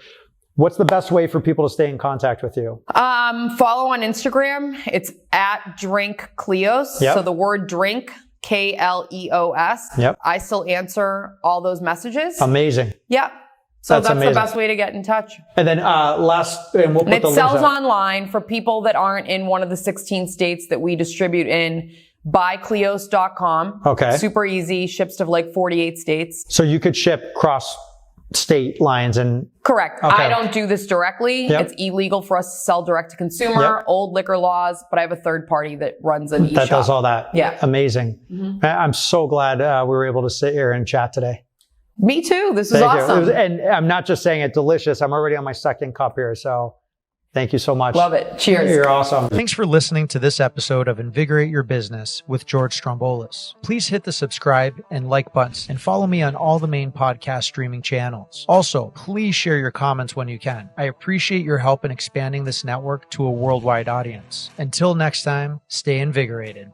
What's the best way for people to stay in contact with you? Follow on Instagram. It's @drinkcleos. Yep. So the word drink, Kleos. Yep. I still answer all those messages. Amazing. Yeah. So that's amazing. the best way to get in touch. And then last, and we'll put And it the links sells up. online for people that aren't in one of the 16 states that we distribute in. Buykleos.com. Okay. Super easy. Ships to like 48 states. So you could ship cross state lines and... Correct. Okay. I don't do this directly. Yep. It's illegal for us to sell direct to consumer, old liquor laws, but I have a third party that runs an e-shop. That does all that. Yeah. Amazing. Mm-hmm. I'm so glad we were able to sit here and chat today. Me too. This was Thank you. awesome. And I'm not just saying it delicious. I'm already on my second cup here. So thank you so much. Love it. Cheers. You're awesome. Thanks for listening to this episode of Invigorate Your Business with George Stroumboulis. Please hit the subscribe and like buttons and follow me on all the main podcast streaming channels. Also, please share your comments when you can. I appreciate your help in expanding this network to a worldwide audience. Until next time, stay invigorated.